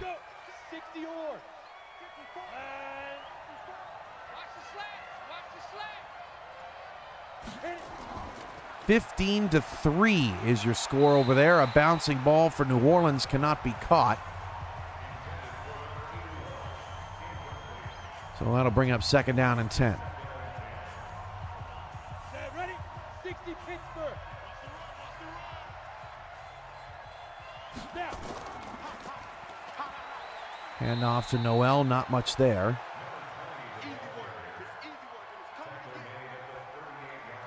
[SPEAKER 1] 15-3 is your score over there. A bouncing ball for New Orleans cannot be caught. So that'll bring up 2nd down and 10. Hand off to Noel, not much there.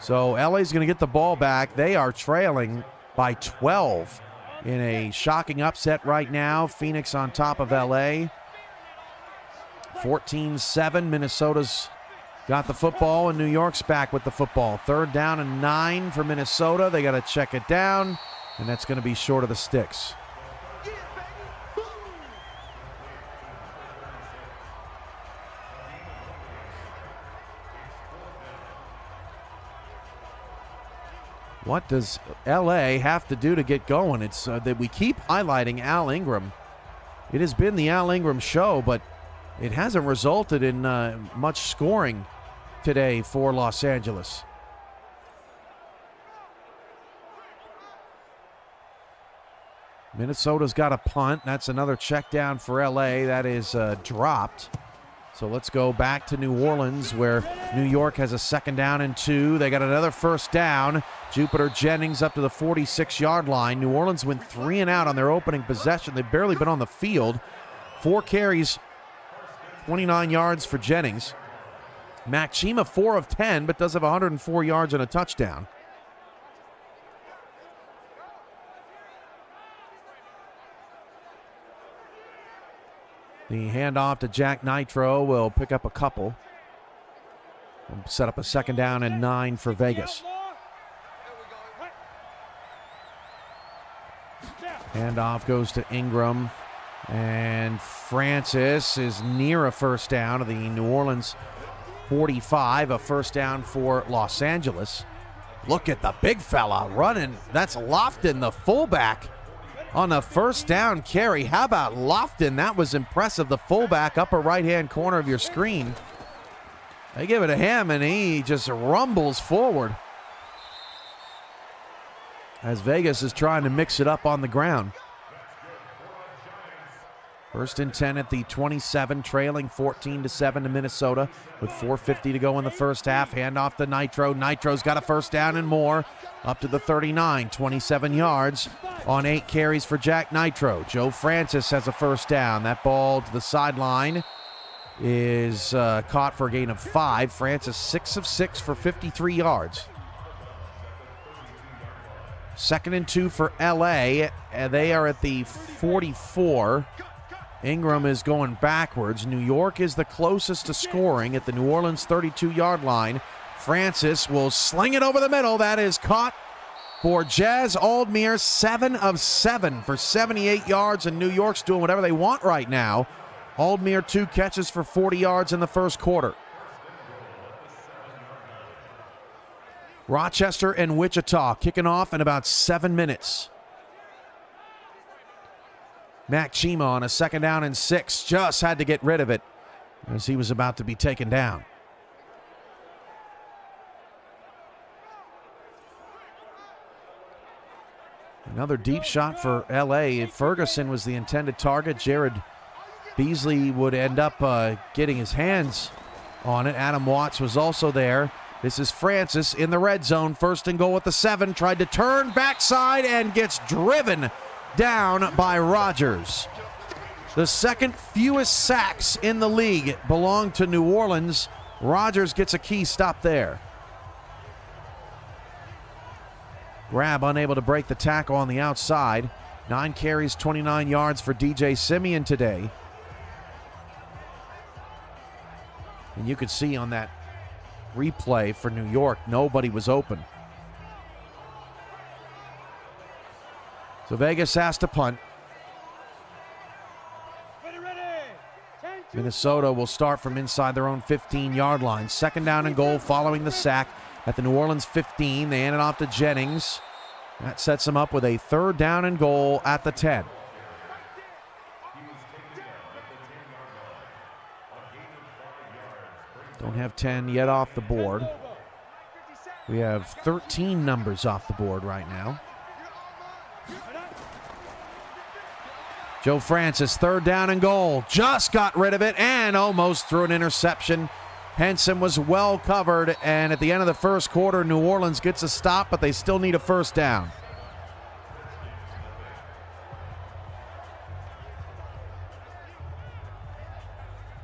[SPEAKER 1] So LA's going to get the ball back. They are trailing by 12 in a shocking upset right now. Phoenix on top of LA. 14-7. Minnesota's got the football, and New York's back with the football. 3rd down and 9 for Minnesota. They got to check it down, and that's going to be short of the sticks. What does LA have to do to get going? It's that we keep highlighting Al Ingram. It has been the Al Ingram show, but it hasn't resulted in much scoring today for Los Angeles. Minnesota's got a punt. That's another check down for LA. That is dropped. So let's go back to New Orleans, where New York has a 2nd down and 2. They got another 1st down. Jupiter Jennings up to the 46-yard line. New Orleans went 3 and out on their opening possession. They've barely been on the field. 4 carries, 29 yards for Jennings. Maxima 4 of 10, but does have 104 yards and a touchdown. The handoff to Jack Nitro will pick up a couple. We'll set up a 2nd down and 9 for Vegas. Handoff goes to Ingram. And Francis is near a 1st down of the New Orleans 45, a 1st down for Los Angeles. Look at the big fella running. That's Lofton, the fullback, on the 1st down carry. How about Lofton? That was impressive. The fullback, upper right-hand corner of your screen. They give it to him, and he just rumbles forward as Vegas is trying to mix it up on the ground. 1st and 10 at the 27, trailing 14-7 to Minnesota with 4:50 to go in the 1st half. Handoff to Nitro. Nitro's got a 1st down and more, up to the 39, 27 yards on 8 carries for Jack Nitro. Joe Francis has a 1st down. That ball to the sideline is caught for a gain of 5. Francis 6 of 6 for 53 yards. 2nd and 2 for LA, and they are at the 44. Ingram is going backwards. New York is the closest to scoring at the New Orleans 32-yard line. Francis will sling it over the middle. That is caught for Jazz Aldmere. 7 of 7 for 78 yards, and New York's doing whatever they want right now. Aldmere 2 catches for 40 yards in the 1st quarter. Rochester and Wichita kicking off in about 7 minutes. Mac Chima on a 2nd down and 6. Just had to get rid of it as he was about to be taken down. Another deep shot for LA. Ferguson was the intended target. Jared Beasley would end up getting his hands on it. Adam Watts was also there. This is Francis in the red zone. 1st and goal at the 7. Tried to turn backside and gets driven down by Rodgers. The 2nd fewest sacks in the league belong to New Orleans. Rodgers gets a key stop there. Grab unable to break the tackle on the outside. 9 carries, 29 yards for DJ Simeon today. And you could see on that replay for New York, nobody was open. So Vegas has to punt. Minnesota will start from inside their own 15-yard line. 2nd down and goal following the sack at the New Orleans 15. They hand it off to Jennings. That sets them up with a 3rd down and goal at the 10. Don't have 10 yet off the board. We have 13 numbers off the board right now. Joe Francis, 3rd down and goal. Just got rid of it and almost threw an interception. Henson was well covered, and at the end of the 1st quarter, New Orleans gets a stop, but they still need a 1st down.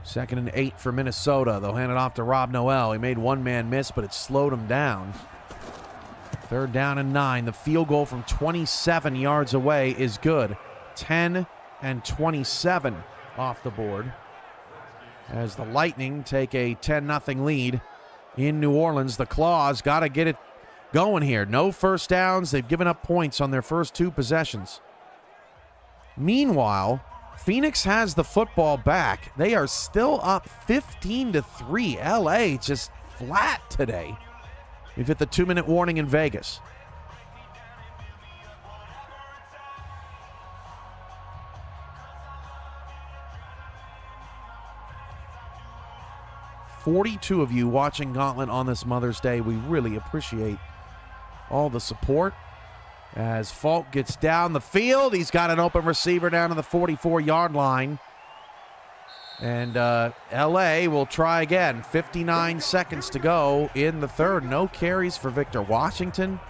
[SPEAKER 1] Second and 8 for Minnesota. They'll hand it off to Rob Noel. He made one man miss, but it slowed him down. 3rd down and 9. The field goal from 27 yards away is good. 10 and 27 off the board as the Lightning take a 10-0 lead in New Orleans. The Claws got to get it going here. No 1st downs. They've given up points on their first 2 possessions. Meanwhile, Phoenix has the football back. They are still up 15-3. LA just flat today. We've hit the 2-minute warning in Vegas. $42 of you watching Gauntlet on this Mother's Day. We really appreciate all the support. As Falk gets down the field, he's got an open receiver down to the 44-yard line. And LA will try again. 59 seconds to go in the 3rd. No carries for Victor Washington.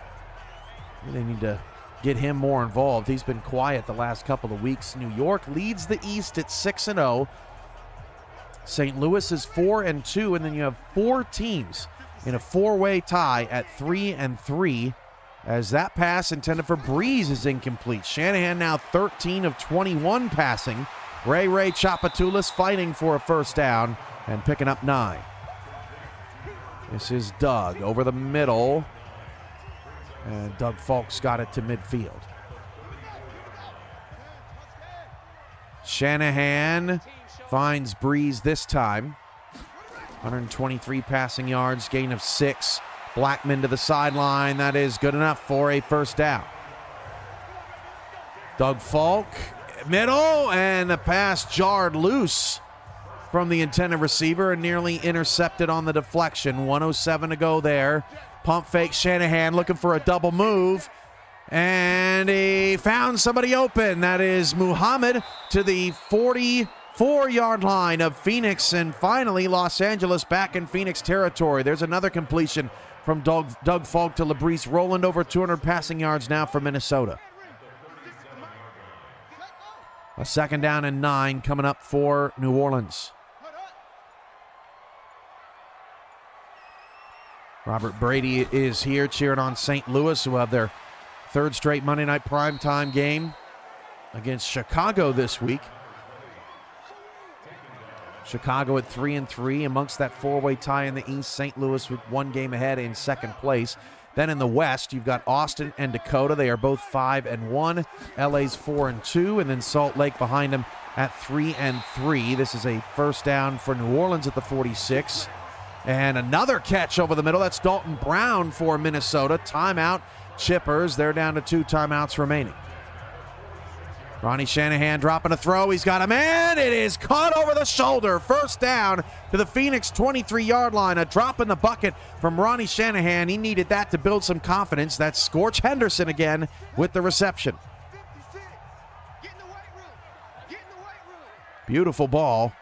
[SPEAKER 1] They need to get him more involved. He's been quiet the last couple of weeks. New York leads the East at 6-0. St. Louis is 4-2, and then you have 4 teams in a 4-way tie at 3-3, as that pass intended for Breeze is incomplete. Shanahan now 13 of 21 passing. Ray Chapatulas fighting for a first down and picking up 9. This is Doug over the middle, and Doug Falk's got it to midfield. Shanahan finds Breeze this time. 123 passing yards, gain of 6. Blackman to the sideline. That is good enough for a first down. Doug Falk, middle, and the pass jarred loose from the intended receiver and nearly intercepted on the deflection. 1:07 to go there. Pump fake. Shanahan looking for a double move, and he found somebody open. That is Muhammad to the 44-yard line of Phoenix, and finally Los Angeles back in Phoenix territory. There's another completion from Doug Falk to LaBreece Roland, over 200 passing yards now for Minnesota. A 2nd down and 9 coming up for New Orleans. Robert Brady is here cheering on St. Louis, who have their 3rd straight Monday night primetime game against Chicago this week. Chicago at 3-3 amongst that 4-way tie in the East. St. Louis with 1 game ahead in 2nd place. Then in the West, you've got Austin and Dakota. They are both 5-1. LA's 4-2, and then Salt Lake behind them at 3-3. This is a first down for New Orleans at the 46. And another catch over the middle. That's Dalton Brown for Minnesota. Timeout, Chippers. They're down to 2 timeouts remaining. Ronnie Shanahan dropping a throw. He's got a man. It is caught over the shoulder. First down to the Phoenix 23-yard line. A drop in the bucket from Ronnie Shanahan. He needed that to build some confidence. That's Scorch Henderson again with the reception. Beautiful ball.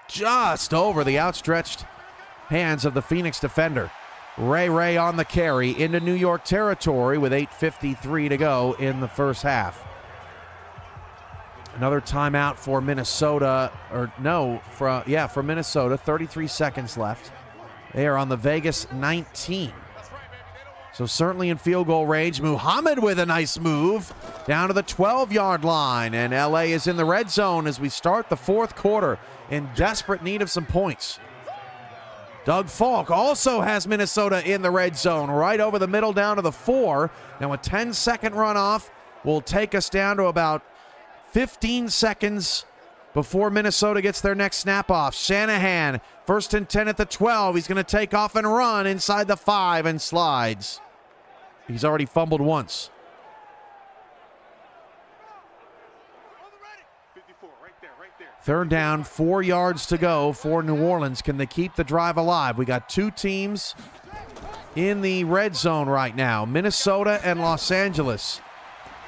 [SPEAKER 1] Just over the outstretched hands of the Phoenix defender. Ray on the carry into New York territory with 8:53 to go in the first half. Another timeout for Minnesota, for Minnesota. 33 seconds left. They are on the Vegas 19. So certainly in field goal range. Muhammad with a nice move down to the 12-yard line, and LA is in the red zone as we start the 4th quarter in desperate need of some points. Doug Falk also has Minnesota in the red zone, right over the middle down to the 4. Now a 10-second runoff will take us down to about 15 seconds before Minnesota gets their next snap off. Shanahan, 1st and 10 at the 12. He's going to take off and run inside the 5 and slides. He's already fumbled once. Third down, 4 yards to go for New Orleans. Can they keep the drive alive? We got 2 teams in the red zone right now, Minnesota and Los Angeles.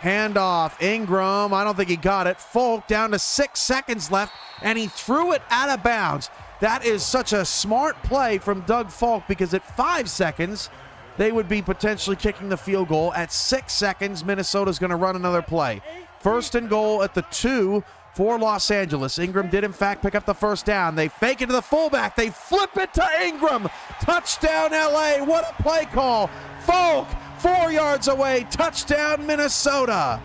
[SPEAKER 1] Handoff, Ingram, I don't think he got it. Falk down to 6 seconds left, and he threw it out of bounds. That is such a smart play from Doug Falk, because at 5 seconds, they would be potentially kicking the field goal. At 6 seconds, Minnesota's going to run another play. 1st and goal at the 2 for Los Angeles. Ingram did, in fact, pick up the first down. They fake it to the fullback. They flip it to Ingram. Touchdown, LA. What a play call. Falk, 4 yards away. Touchdown, Minnesota.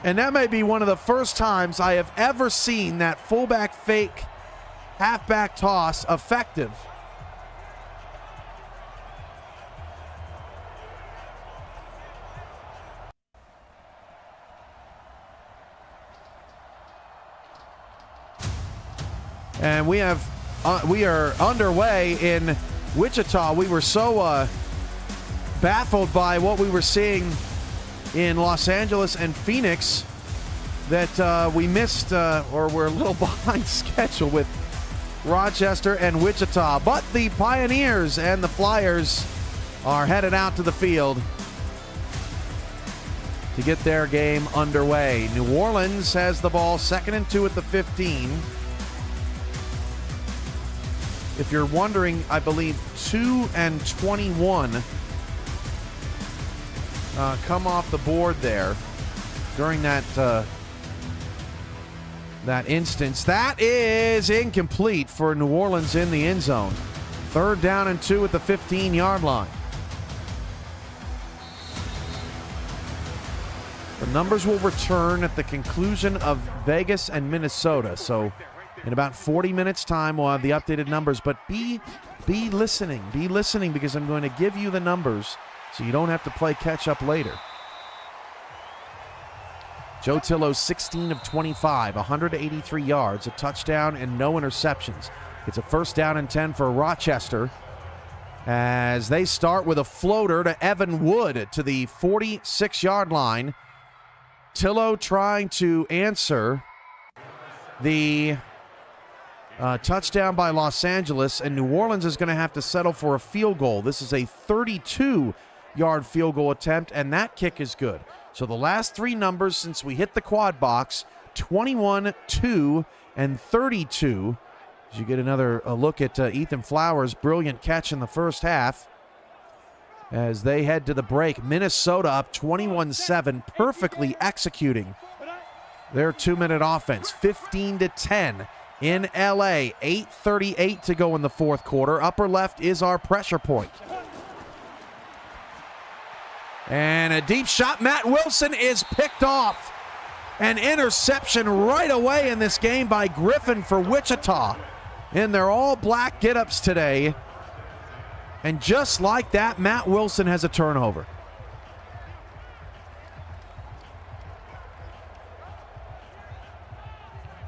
[SPEAKER 1] And that may be one of the first times I have ever seen that fullback fake halfback toss effective. And we are underway in Wichita. We were so baffled by what we were seeing in Los Angeles and Phoenix that we missed, or we're a little behind schedule with Rochester and Wichita. But the Pioneers and the Flyers are headed out to the field to get their game underway. New Orleans has the ball, 2nd and 2 at the 15. If you're wondering, I believe 2 and 21 come off the board there. during that instance. That is incomplete for New Orleans in the end zone. 3rd down and 2 at the 15-yard line. The numbers will return at the conclusion of Vegas and Minnesota. So in about 40 minutes' time, we'll have the updated numbers. But be listening. Be listening, because I'm going to give you the numbers so you don't have to play catch-up later. Joe Tillo, 16 of 25, 183 yards, a touchdown, and no interceptions. It's a 1st down and 10 for Rochester as they start with a floater to Evan Wood to the 46-yard line. Tillo trying to answer the touchdown by Los Angeles, and New Orleans is going to have to settle for a field goal. This is a 32-yard field goal attempt, and that kick is good. So the last 3 numbers since we hit the quad box, 21, 2, and 32. As you get another look at Ethan Flowers' brilliant catch in the first half. As they head to the break, Minnesota up 21-7, perfectly executing their 2-minute offense. 15-10 in LA, 8:38 to go in the 4th quarter. Upper left is our pressure point. And a deep shot. Matt Wilson is picked off. An interception right away in this game by Griffin for Wichita in their all-black get-ups today. And just like that, Matt Wilson has a turnover.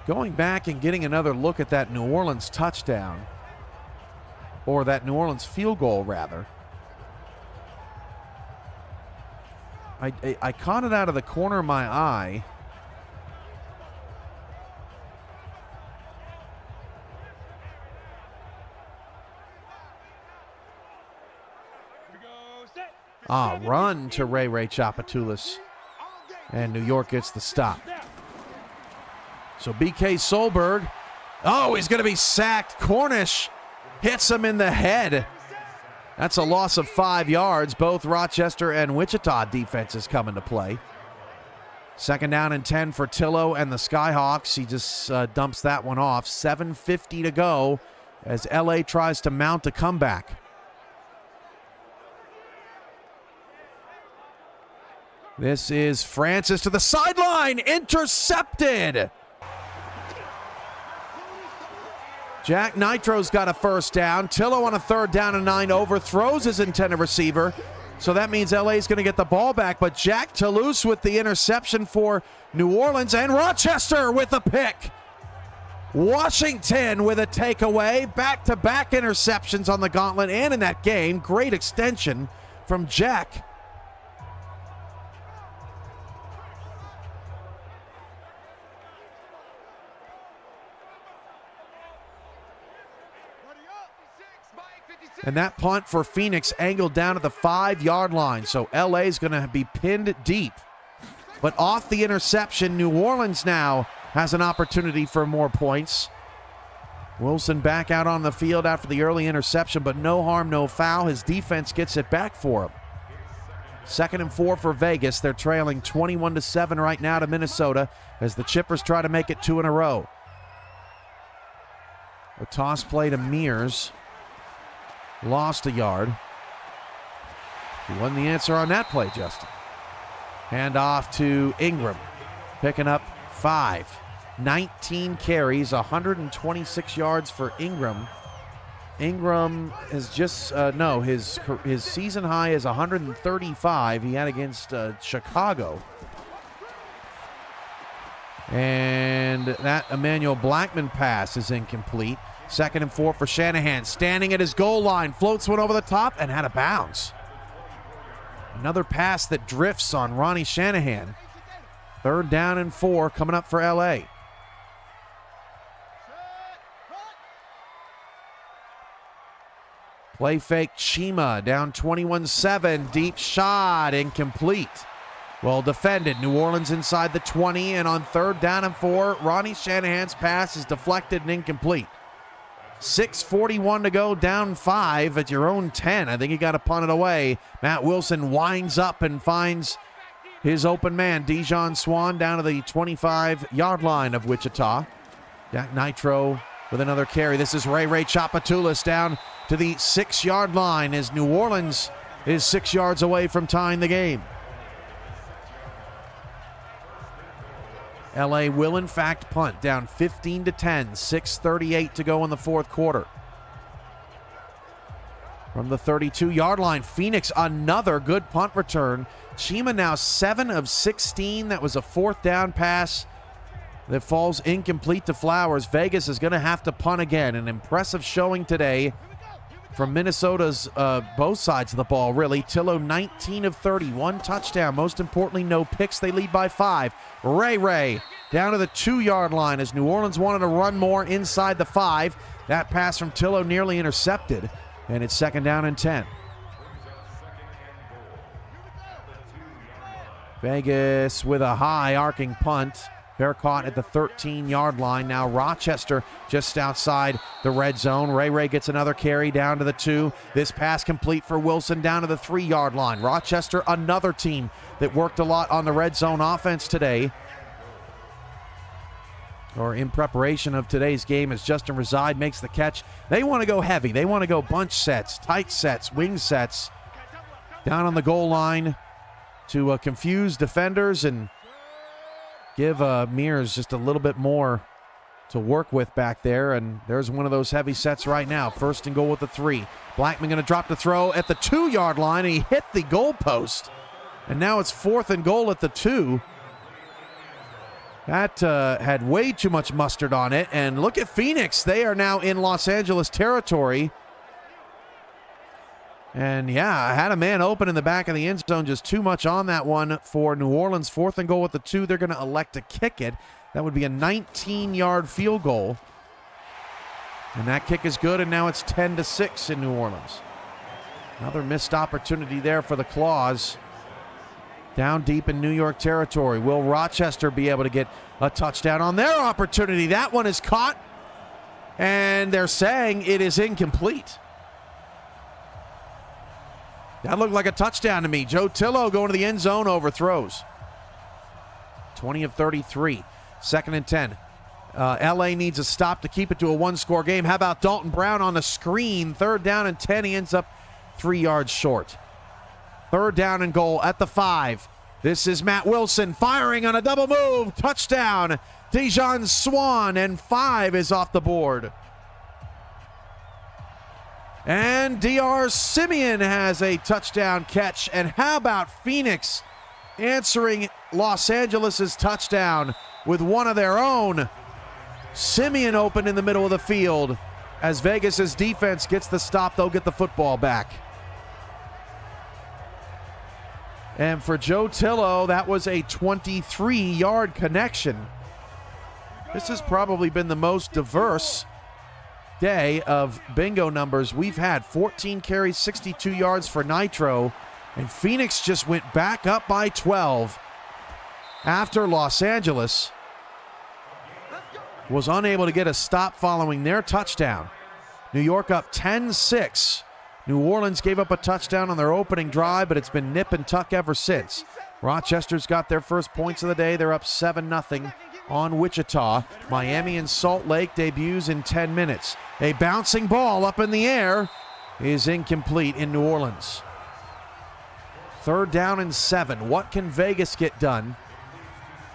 [SPEAKER 1] Going back and getting another look at that New Orleans touchdown, or that New Orleans field goal, rather. I caught it out of the corner of my eye. Run to Ray Chapatulis. And New York gets the stop. So BK Solberg. Oh, he's going to be sacked. Cornish hits him in the head. That's a loss of 5 yards. Both Rochester and Wichita defenses come into play. 2nd down and 10 for Tillo and the Skyhawks. He just dumps that one off. 7:50 to go as LA tries to mount a comeback. This is Francis to the sideline. Intercepted. Jack Nitro's got a 1st down. Tillo on a 3rd down and 9 overthrows his intended receiver. So that means LA is going to get the ball back. But Jack Toulouse with the interception for New Orleans, and Rochester with a pick. Washington with a takeaway. Back-to-back interceptions on the Gauntlet and in that game. Great extension from Jack. And that punt for Phoenix angled down at the 5-yard line. So LA is going to be pinned deep. But off the interception, New Orleans now has an opportunity for more points. Wilson back out on the field after the early interception, but no harm, no foul. His defense gets it back for him. 2nd and 4 for Vegas. They're trailing 21-7 right now to Minnesota as the Chippers try to make it 2 in a row. A toss play to Mears. Lost a yard. He wasn't the answer on that play, Justin. Hand off to Ingram. Picking up 5. 19 carries, 126 yards for Ingram. Ingram is just, his season high is 135 he had against Chicago. And that Emmanuel Blackman pass is incomplete. 2nd and 4 for Shanahan. Standing at his goal line. Floats one over the top and out of bounds. Another pass that drifts on Ronnie Shanahan. 3rd down and 4 coming up for LA. Play fake Chima down 21-7. Deep shot incomplete. Well defended. New Orleans inside the 20, and on 3rd down and 4, Ronnie Shanahan's pass is deflected and incomplete. 6:41 to go, down 5 at your own 10. I think you got to punt it away. Matt Wilson winds up and finds his open man, Dijon Swan, down to the 25-yard line of Wichita. Jack Nitro with another carry. This is Ray Chapatulis down to the 6-yard line as New Orleans is 6 yards away from tying the game. LA will in fact punt, down 15-10, 6:38 to go in the fourth quarter. From the 32-yard line, Phoenix, another good punt return. Chima now 7 of 16. That was a fourth down pass that falls incomplete to Flowers. Vegas is going to have to punt again. An impressive showing today from Minnesota's both sides of the ball, really. Tillo 19 of 30, 1 touchdown. Most importantly, no picks. They lead by 5. Ray down to the 2-yard line as New Orleans wanted to run more inside the 5. That pass from Tillo nearly intercepted. And it's 2nd down and 10. Vegas with a high arcing punt. Fair caught at the 13-yard line. Now Rochester just outside the red zone. Ray gets another carry down to the 2. This pass complete for Wilson down to the 3-yard line. Rochester, another team that worked a lot on the red zone offense today, or in preparation of today's game, as Justin Reside makes the catch. They want to go heavy. They want to go bunch sets, tight sets, wing sets down on the goal line to confuse defenders and give Mears just a little bit more to work with back there. And there's one of those heavy sets right now. 1st and goal with the 3. Blackman going to drop the throw at the 2-yard line, and he hit the goalpost. And now it's 4th and goal at the 2. That had way too much mustard on it. And look at Phoenix. They are now in Los Angeles territory. And yeah, I had a man open in the back of the end zone. Just too much on that one for New Orleans. 4th and goal with the 2. They're going to elect to kick it. That would be a 19-yard field goal. And that kick is good, and now it's 10-6 in New Orleans. Another missed opportunity there for the Claws. Down deep in New York territory. Will Rochester be able to get a touchdown on their opportunity? That one is caught, and they're saying it is incomplete. That looked like a touchdown to me. Joe Tillo going to the end zone, overthrows. 20 of 33. 2nd and 10. LA needs a stop to keep it to a 1-score game. How about Dalton Brown on the screen? 3rd down and 10. He ends up 3 yards short. 3rd down and goal at the 5. This is Matt Wilson firing on a double move. Touchdown, Dijon Swan, and 5 is off the board. And DR Simeon has a touchdown catch. And how about Phoenix answering Los Angeles' touchdown with one of their own? Simeon open in the middle of the field. As Vegas' defense gets the stop, they'll get the football back. And for Joe Tillo, that was a 23-yard connection. This has probably been the most diverse day of bingo numbers we've had. 14 carries, 62 yards for Nitro. And Phoenix just went back up by 12 after Los Angeles was unable to get a stop following their touchdown. New York up 10-6. New Orleans gave up a touchdown on their opening drive, but it's been nip and tuck ever since. Rochester's got their first points of the day. They're up 7-0 on Wichita. Miami and Salt Lake debuts in 10 minutes. A bouncing ball up in the air is incomplete in New Orleans. 3rd down and 7. What can Vegas get done?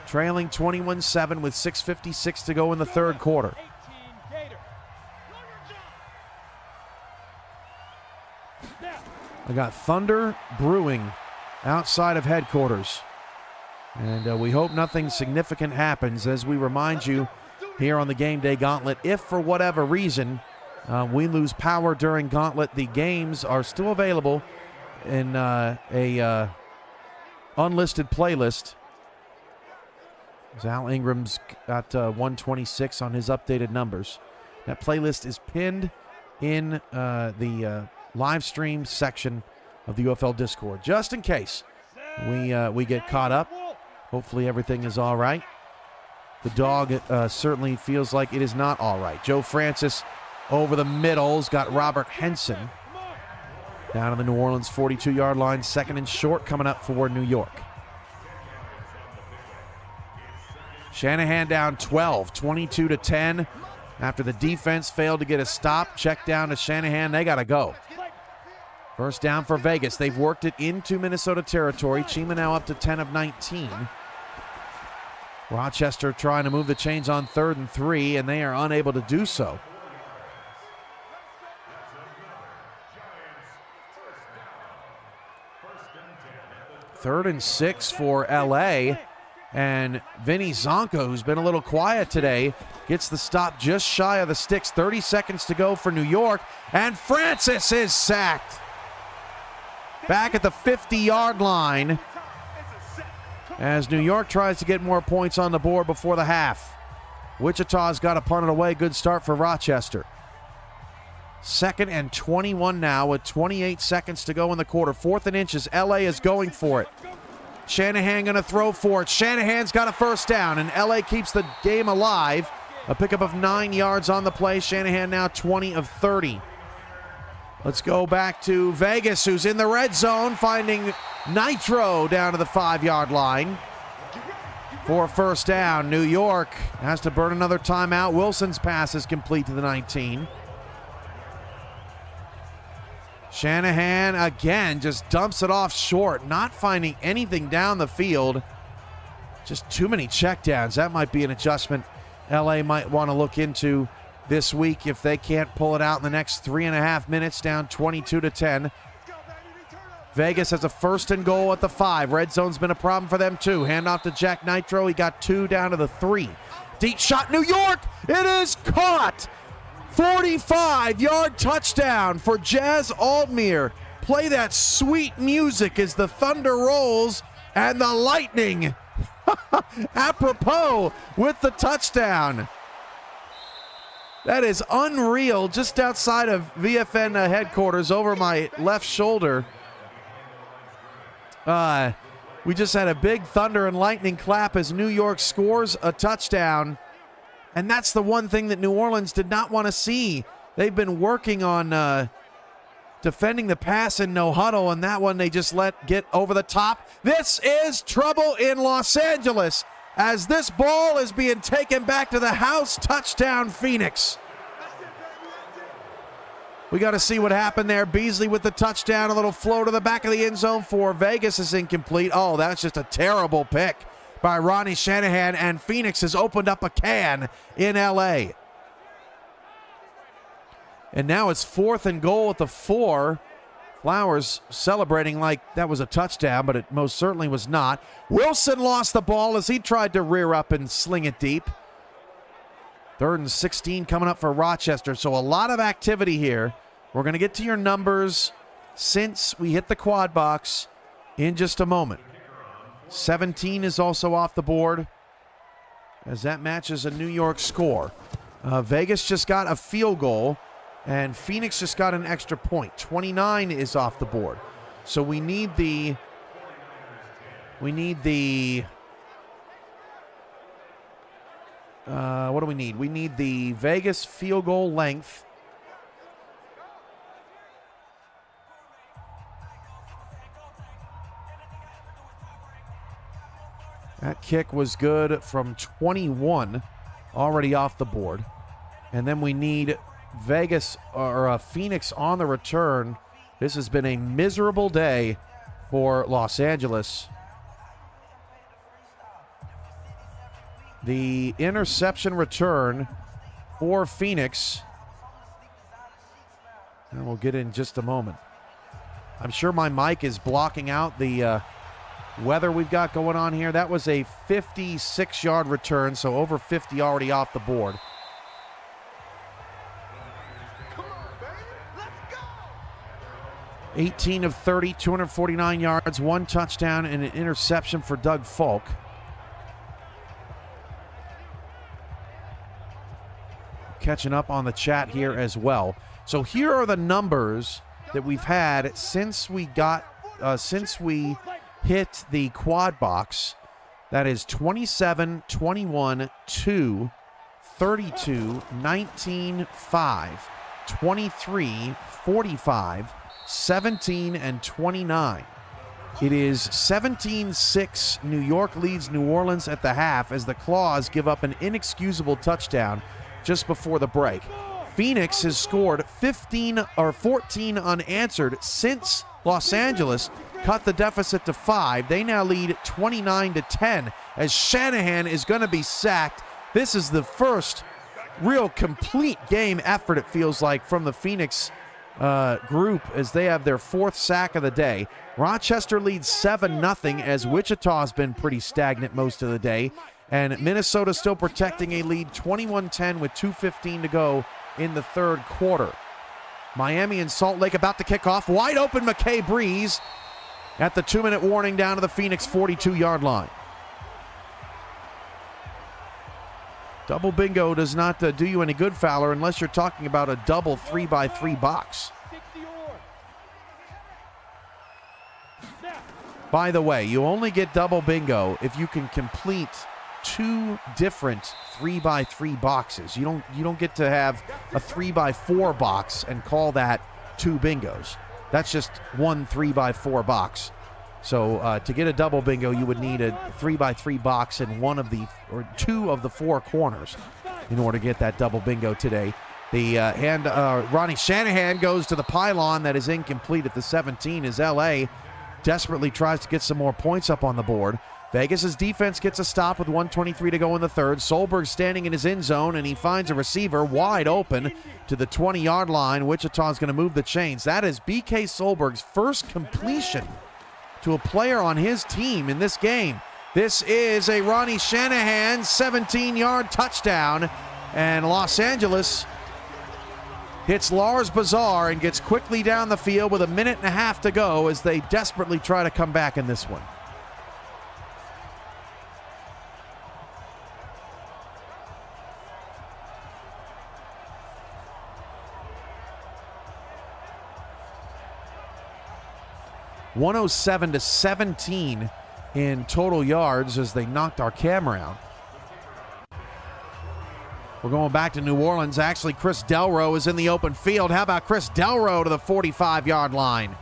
[SPEAKER 1] Trailing 21-7 with 6:56 to go in the 3rd quarter. I got thunder brewing outside of headquarters. And we hope nothing significant happens, as we remind you here on the Game Day Gauntlet. If for whatever reason we lose power during Gauntlet, the games are still available in a unlisted playlist. As Al Ingram's got 126 on his updated numbers. That playlist is pinned in the live stream section of the UFL Discord, just in case we get caught up. Hopefully everything is all right. The dog certainly feels like it is not all right. Joe Francis over the middle's got Robert Henson down on the New Orleans 42-yard line. 2nd and short coming up for New York. Shanahan down 12, 22-10. After the defense failed to get a stop, check down to Shanahan. They got to go. First down for Vegas. They've worked it into Minnesota territory. Chima now up to 10 of 19. Rochester trying to move the chains on 3rd and 3, and they are unable to do so. 3rd and 6 for LA. And Vinny Zonko, who's been a little quiet today, gets the stop just shy of the sticks. 30 seconds to go for New York. And Francis is sacked. Back at the 50-yard line as New York tries to get more points on the board before the half. Wichita's got to punt it away. Good start for Rochester. 2nd and 21 now with 28 seconds to go in the quarter. 4th and inches. LA is going for it. Shanahan going to throw for it. Shanahan's got a first down, and LA keeps the game alive. A pickup of 9 yards on the play. Shanahan now 20 of 30. Let's go back to Vegas, who's in the red zone, finding Nitro down to the 5-yard line for a first down. New York has to burn another timeout. Wilson's pass is complete to the 19. Shanahan again just dumps it off short, not finding anything down the field. Just too many checkdowns. That might be an adjustment LA might want to look into this week if they can't pull it out in the next 3.5 minutes, down 22-10. Vegas has a 1st and goal at the 5. Red zone's been a problem for them too. Handoff to Jack Nitro. He got 2 down to the 3. Deep shot, New York. It is caught. 45-yard touchdown for Jazz Aldmere. Play that sweet music as the thunder rolls and the lightning apropos with the touchdown. That is unreal. Just outside of VFN headquarters over my left shoulder. We just had a big thunder and lightning clap as New York scores a touchdown. And that's the one thing that New Orleans did not want to see. They've been working on defending the pass in no huddle, and that one they just let get over the top. This is trouble in Los Angeles as this ball is being taken back to the house. Touchdown, Phoenix. We got to see what happened there. Beasley with the touchdown, a little flow to the back of the end zone for Vegas is incomplete. Oh, that's just a terrible pick by Ronnie Shanahan, and Phoenix has opened up a can in LA. And now it's 4th and goal at the 4. Flowers celebrating like that was a touchdown, but it most certainly was not. Wilson lost the ball as he tried to rear up and sling it deep. 3rd and 16 coming up for Rochester, so a lot of activity here. We're going to get to your numbers since we hit the quad box in just a moment. 17 is also off the board as that matches a New York score. Vegas just got a field goal, and Phoenix just got an extra point. 29 is off the board. So we need the what do we need? We need the Vegas field goal length. That kick was good from 21, already off the board. And then we need Vegas or Phoenix on the return. This has been a miserable day for Los Angeles. The interception return for Phoenix, and we'll get in just a moment. I'm sure my mic is blocking out the weather we've got going on here. That was a 56-yard return, so over 50 already off the board. 18 of 30, 249 yards, 1 touchdown, and an interception for Doug Falk. Catching up on the chat here as well. So here are the numbers that we've had since we hit the quad box. That is 27, 21, 2, 32, 19, 5, 23, 45, 17, and 29. It is 17-6. New York leads New Orleans at the half as the Claws give up an inexcusable touchdown just before the break. Phoenix has scored 14 unanswered since Los Angeles cut the deficit to 5. They now lead 29-10 as Shanahan is going to be sacked. This is the first real complete game effort, it feels like, from the Phoenix group as they have their 4th sack of the day. Rochester leads 7-0 as Wichita's been pretty stagnant most of the day. And Minnesota still protecting a lead 21-10 with 2:15 to go in the 3rd quarter. Miami and Salt Lake about to kick off. Wide open McKay Breeze at the 2-minute warning down to the Phoenix 42-yard line. Double bingo does not do you any good, Fowler, unless you're talking about a double 3x3 box. By the way, you only get double bingo if you can complete 2 different 3x3 boxes. You don't get to have a 3x4 box and call that 2 bingos. That's just one 3x4 box. So to get a double bingo, you would need a 3x3 box in 2 of the 4 corners in order to get that double bingo today. The Ronnie Shanahan goes to the pylon that is incomplete at the 17 as LA desperately tries to get some more points up on the board. Vegas' defense gets a stop with 1:23 to go in the 3rd. Solberg standing in his end zone, and he finds a receiver wide open to the 20-yard line. Wichita's going to move the chains. That is B.K. Solberg's first completion to a player on his team in this game. This is a Ronnie Shanahan 17-yard touchdown, and Los Angeles hits Lars Bazaar and gets quickly down the field with 1.5 minutes to go as they desperately try to come back in this one. (107-17) in total yards as they knocked our camera out. We're going back to New Orleans. Actually, Chris Delro is in the open field. How about Chris Delro to the 45-yard line?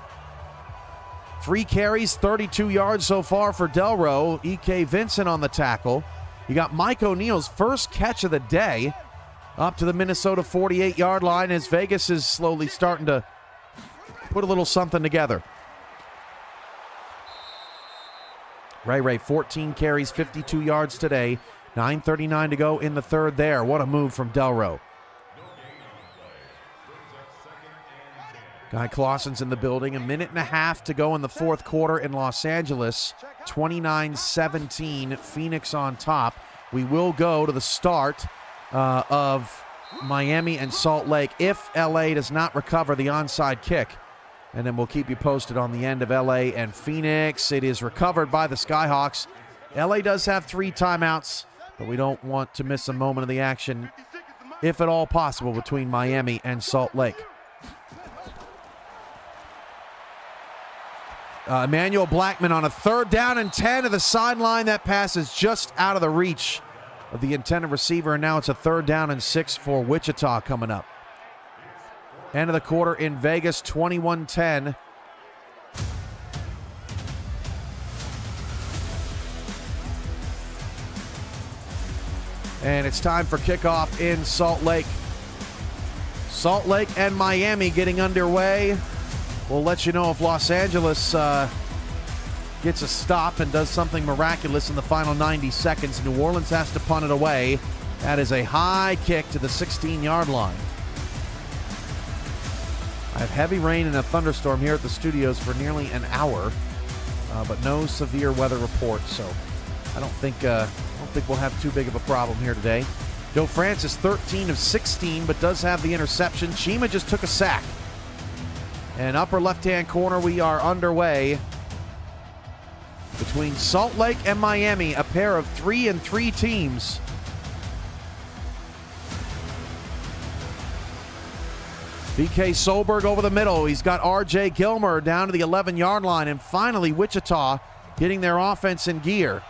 [SPEAKER 1] 3 carries, 32 yards so far for Delro. E.K. Vincent on the tackle. You got Mike O'Neill's first catch of the day up to the Minnesota 48-yard line as Vegas is slowly starting to put a little something together. Ray, 14 carries, 52 yards today. 9:39 to go in the 3rd there. What a move from Delro. Guy Clausen's in the building. 1.5 minutes to go in the 4th quarter in Los Angeles. 29-17, Phoenix on top. We will go to the start of Miami and Salt Lake if LA does not recover the onside kick. And then we'll keep you posted on the end of LA and Phoenix. It is recovered by the Skyhawks. LA does have 3 timeouts, but we don't want to miss a moment of the action, if at all possible, between Miami and Salt Lake. Emmanuel Blackman on a 3rd down and 10 to the sideline. That pass is just out of the reach of the intended receiver, and now it's a 3rd down and 6 for Wichita coming up. End of the quarter in Vegas, 21-10. And it's time for kickoff in Salt Lake. Salt Lake and Miami getting underway. We'll let you know if Los Angeles gets a stop and does something miraculous in the final 90 seconds. New Orleans has to punt it away. That is a high kick to the 16-yard line. I have heavy rain and a thunderstorm here at the studios for nearly an hour, but no severe weather reports, so I don't think we'll have too big of a problem here today. Joe Francis, 13 of 16, but does have the interception. Chima just took a sack. And upper left-hand corner, we are underway between Salt Lake and Miami, a pair of 3-3 teams. B.K. Solberg over the middle. He's got R.J. Gilmer down to the 11-yard line. And finally, Wichita getting their offense in gear.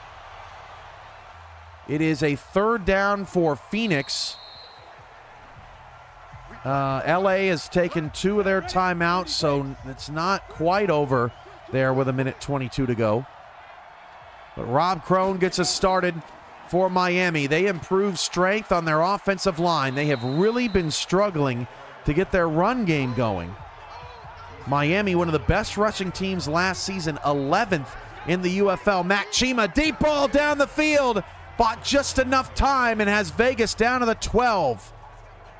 [SPEAKER 1] It is a 3rd down for Phoenix. L.A. has taken 2 of their timeouts, so it's not quite over there with 1:22 to go. But Rob Crone gets us started for Miami. They improve strength on their offensive line. They have really been struggling to get their run game going. Miami, one of the best rushing teams last season, 11th in the UFL. Mac Chima, deep ball down the field, bought just enough time and has Vegas down to the 12.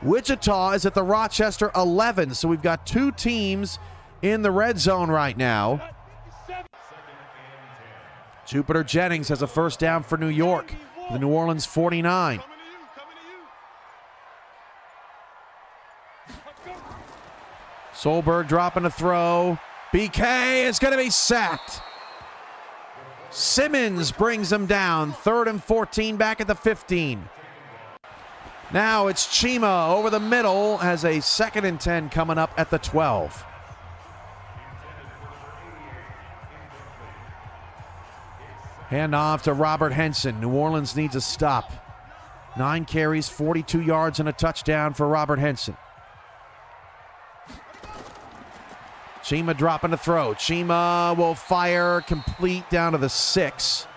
[SPEAKER 1] Wichita is at the Rochester 11, so we've got two teams in the red zone right now. Jupiter Jennings has a first down for New York, the New Orleans 49. Solberg dropping a throw. BK is going to be sacked. Simmons brings him down. 3rd and 14 back at the 15. Now it's Chima over the middle, has a 2nd and 10 coming up at the 12. Hand off to Robert Henson. New Orleans needs a stop. 9 carries, 42 yards, and a touchdown for Robert Henson. Chima dropping a throw. Chima will fire complete down to the 6.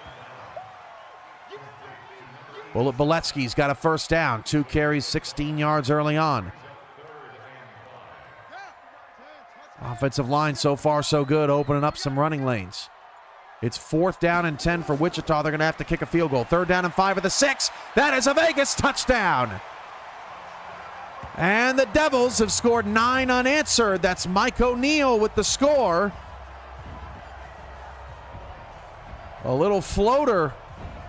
[SPEAKER 1] Bullet Boletsky's got a first down. 2 carries, 16 yards early on. Offensive line so far so good, opening up some running lanes. It's 4th down and 10 for Wichita. They're going to have to kick a field goal. 3rd down and 5 at the 6. That is a Vegas touchdown. And the Devils have scored 9 unanswered. That's Mike O'Neill with the score. A little floater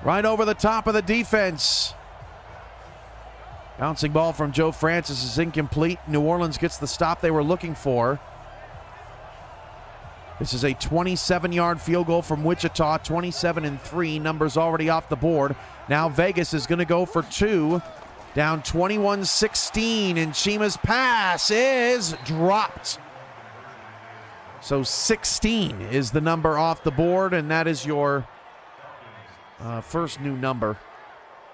[SPEAKER 1] right over the top of the defense. Bouncing ball from Joe Francis is incomplete. New Orleans gets the stop they were looking for. This is a 27-yard field goal from Wichita, 27-3. Numbers already off the board. Now Vegas is going to go for 2. Down 21-16, and Chima's pass is dropped. So 16 is the number off the board, and that is your first new number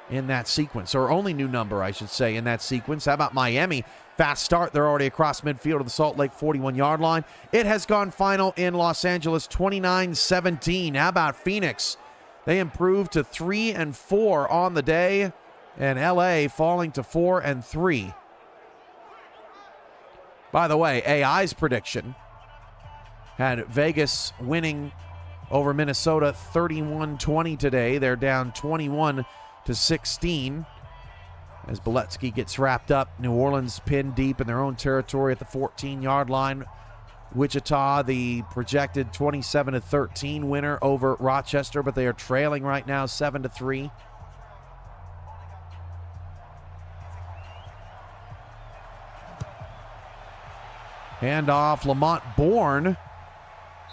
[SPEAKER 1] in that sequence, or only new number, I should say, in that sequence. How about Miami? Fast start. They're already across midfield of the Salt Lake 41-yard line. It has gone final in Los Angeles, 29-17. How about Phoenix? They improved to 3-4 on the day, and LA falling to 4-3. By the way, AI's prediction had Vegas winning over Minnesota 31-20 today. They're down 21-16 as Boletsky gets wrapped up. New Orleans pinned deep in their own territory at the 14-yard line. Wichita, the projected 27-13 winner over Rochester, but they are trailing right now 7-3. Handoff, Lamont Bourne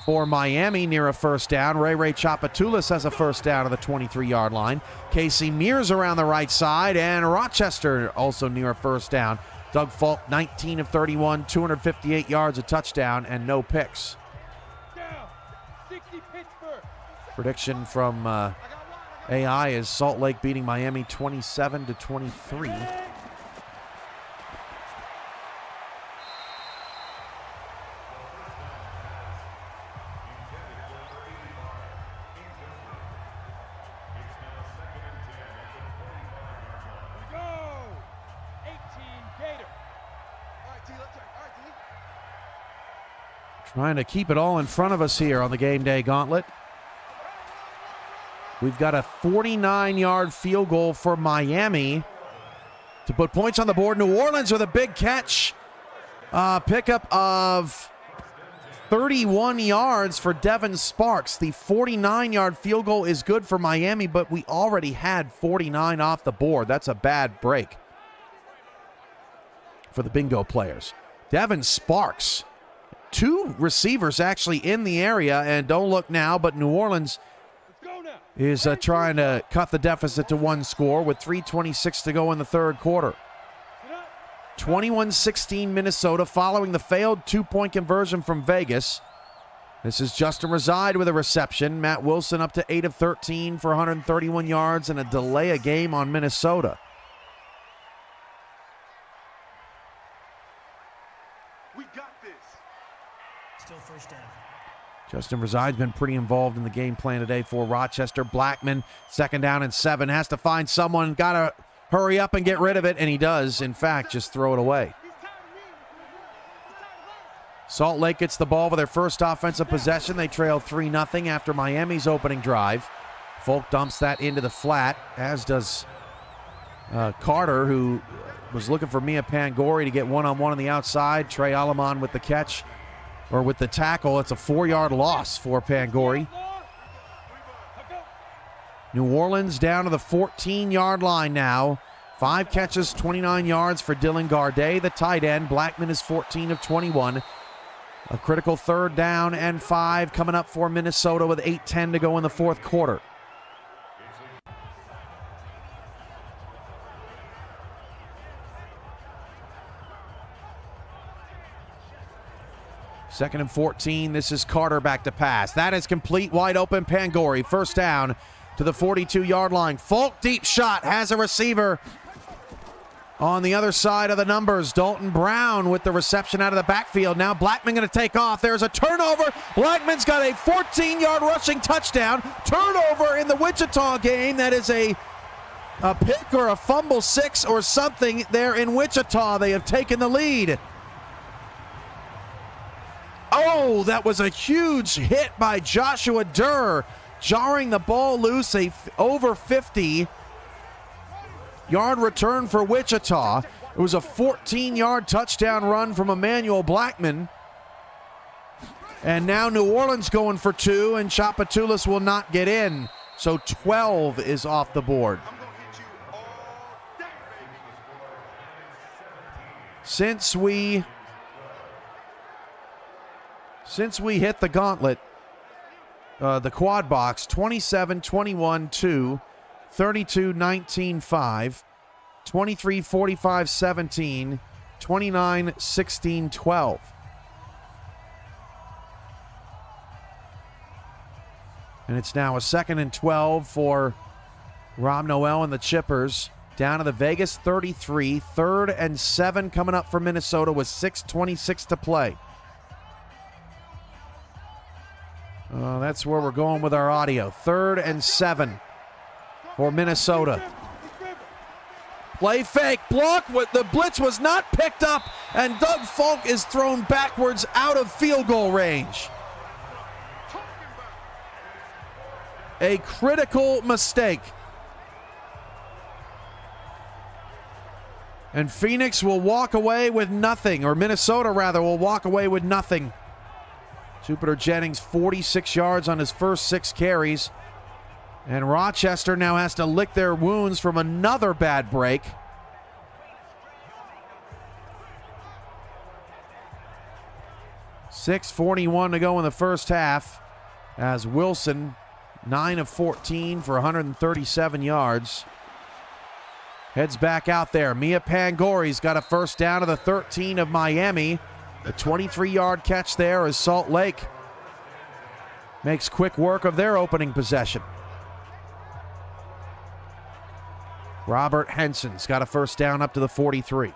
[SPEAKER 1] for Miami near a first down. Ray Chapatulas has a first down on the 23-yard line. Casey Mears around the right side, and Rochester also near a first down. Doug Falk, 19 of 31, 258 yards, a touchdown, and no picks. Prediction from AI is Salt Lake beating Miami 27-23. Trying to keep it all in front of us here on the Game Day Gauntlet. We've got a 49-yard field goal for Miami to put points on the board. New Orleans with a big catch. Pickup of 31 yards for Devin Sparks. The 49-yard field goal is good for Miami, but we already had 49 off the board. That's a bad break for the bingo players. Devin Sparks. 2 receivers actually in the area, and don't look now, but New Orleans is trying to cut the deficit to 1 score with 3:26 to go in the third quarter. 21-16 Minnesota following the failed 2-point conversion from Vegas. This is Justin Reside with a reception. Matt Wilson up to 8 of 13 for 131 yards and a delay of game on Minnesota. Justin Reside's been pretty involved in the game plan today for Rochester. Blackman, 2nd down and 7, has to find someone, got to hurry up and get rid of it, and he does, in fact, just throw it away. Salt Lake gets the ball with their first offensive possession. They trail 3-0 after Miami's opening drive. Folk dumps that into the flat, as does Carter, who was looking for Mia Pangori to get one-on-one on the outside. Trey Alamon with the catch, or with the tackle. It's a 4-yard loss for Pangori. New Orleans down to the 14-yard line now. 5 catches, 29 yards for Dylan Gameday, the tight end. Blackman is 14 of 21. A critical 3rd down and 5 coming up for Minnesota with 8:10 to go in the 4th quarter. Second and 14. This is Carter back to pass. That is complete, wide open. Pangori, 1st down to the 42-yard line. Folk, deep shot, has a receiver on the other side of the numbers. Dalton Brown with the reception out of the backfield. Now Blackman going to take off. There's a turnover. Blackman's got a 14-yard rushing touchdown. Turnover in the Wichita game. That is a pick or a fumble 6 or something there in Wichita. They have taken the lead. Oh, that was a huge hit by Joshua Durr, jarring the ball loose. A over 50-yard return for Wichita. It was a 14-yard touchdown run from Emmanuel Blackman. And now New Orleans going for 2, and Chapatulas will not get in. So 12 is off the board. Since we hit the gauntlet, the quad box, 27-21-2, 32-19-5, 23-45-17, 29-16-12. And it's now a 2nd and 12 for Rob Noel and the Chippers. Down to the Vegas 33, 3rd and 7 coming up for Minnesota with 6:26 to play. That's where we're going with our audio. 3rd and 7 for Minnesota. Play fake, block. The blitz was not picked up, and Doug Folk is thrown backwards out of field goal range. A critical mistake. And Phoenix will walk away with nothing, or Minnesota rather will walk away with nothing. Jupiter Jennings 46 yards on his first 6 carries. And Rochester now has to lick their wounds from another bad break. .641 to go in the first half, as Wilson 9 of 14 for 137 yards. Heads back out there. Mia Pangori's got a first down to the 13 of Miami. A 23-yard catch there as Salt Lake makes quick work of their opening possession. Robert Henson's got a first down up to the 43.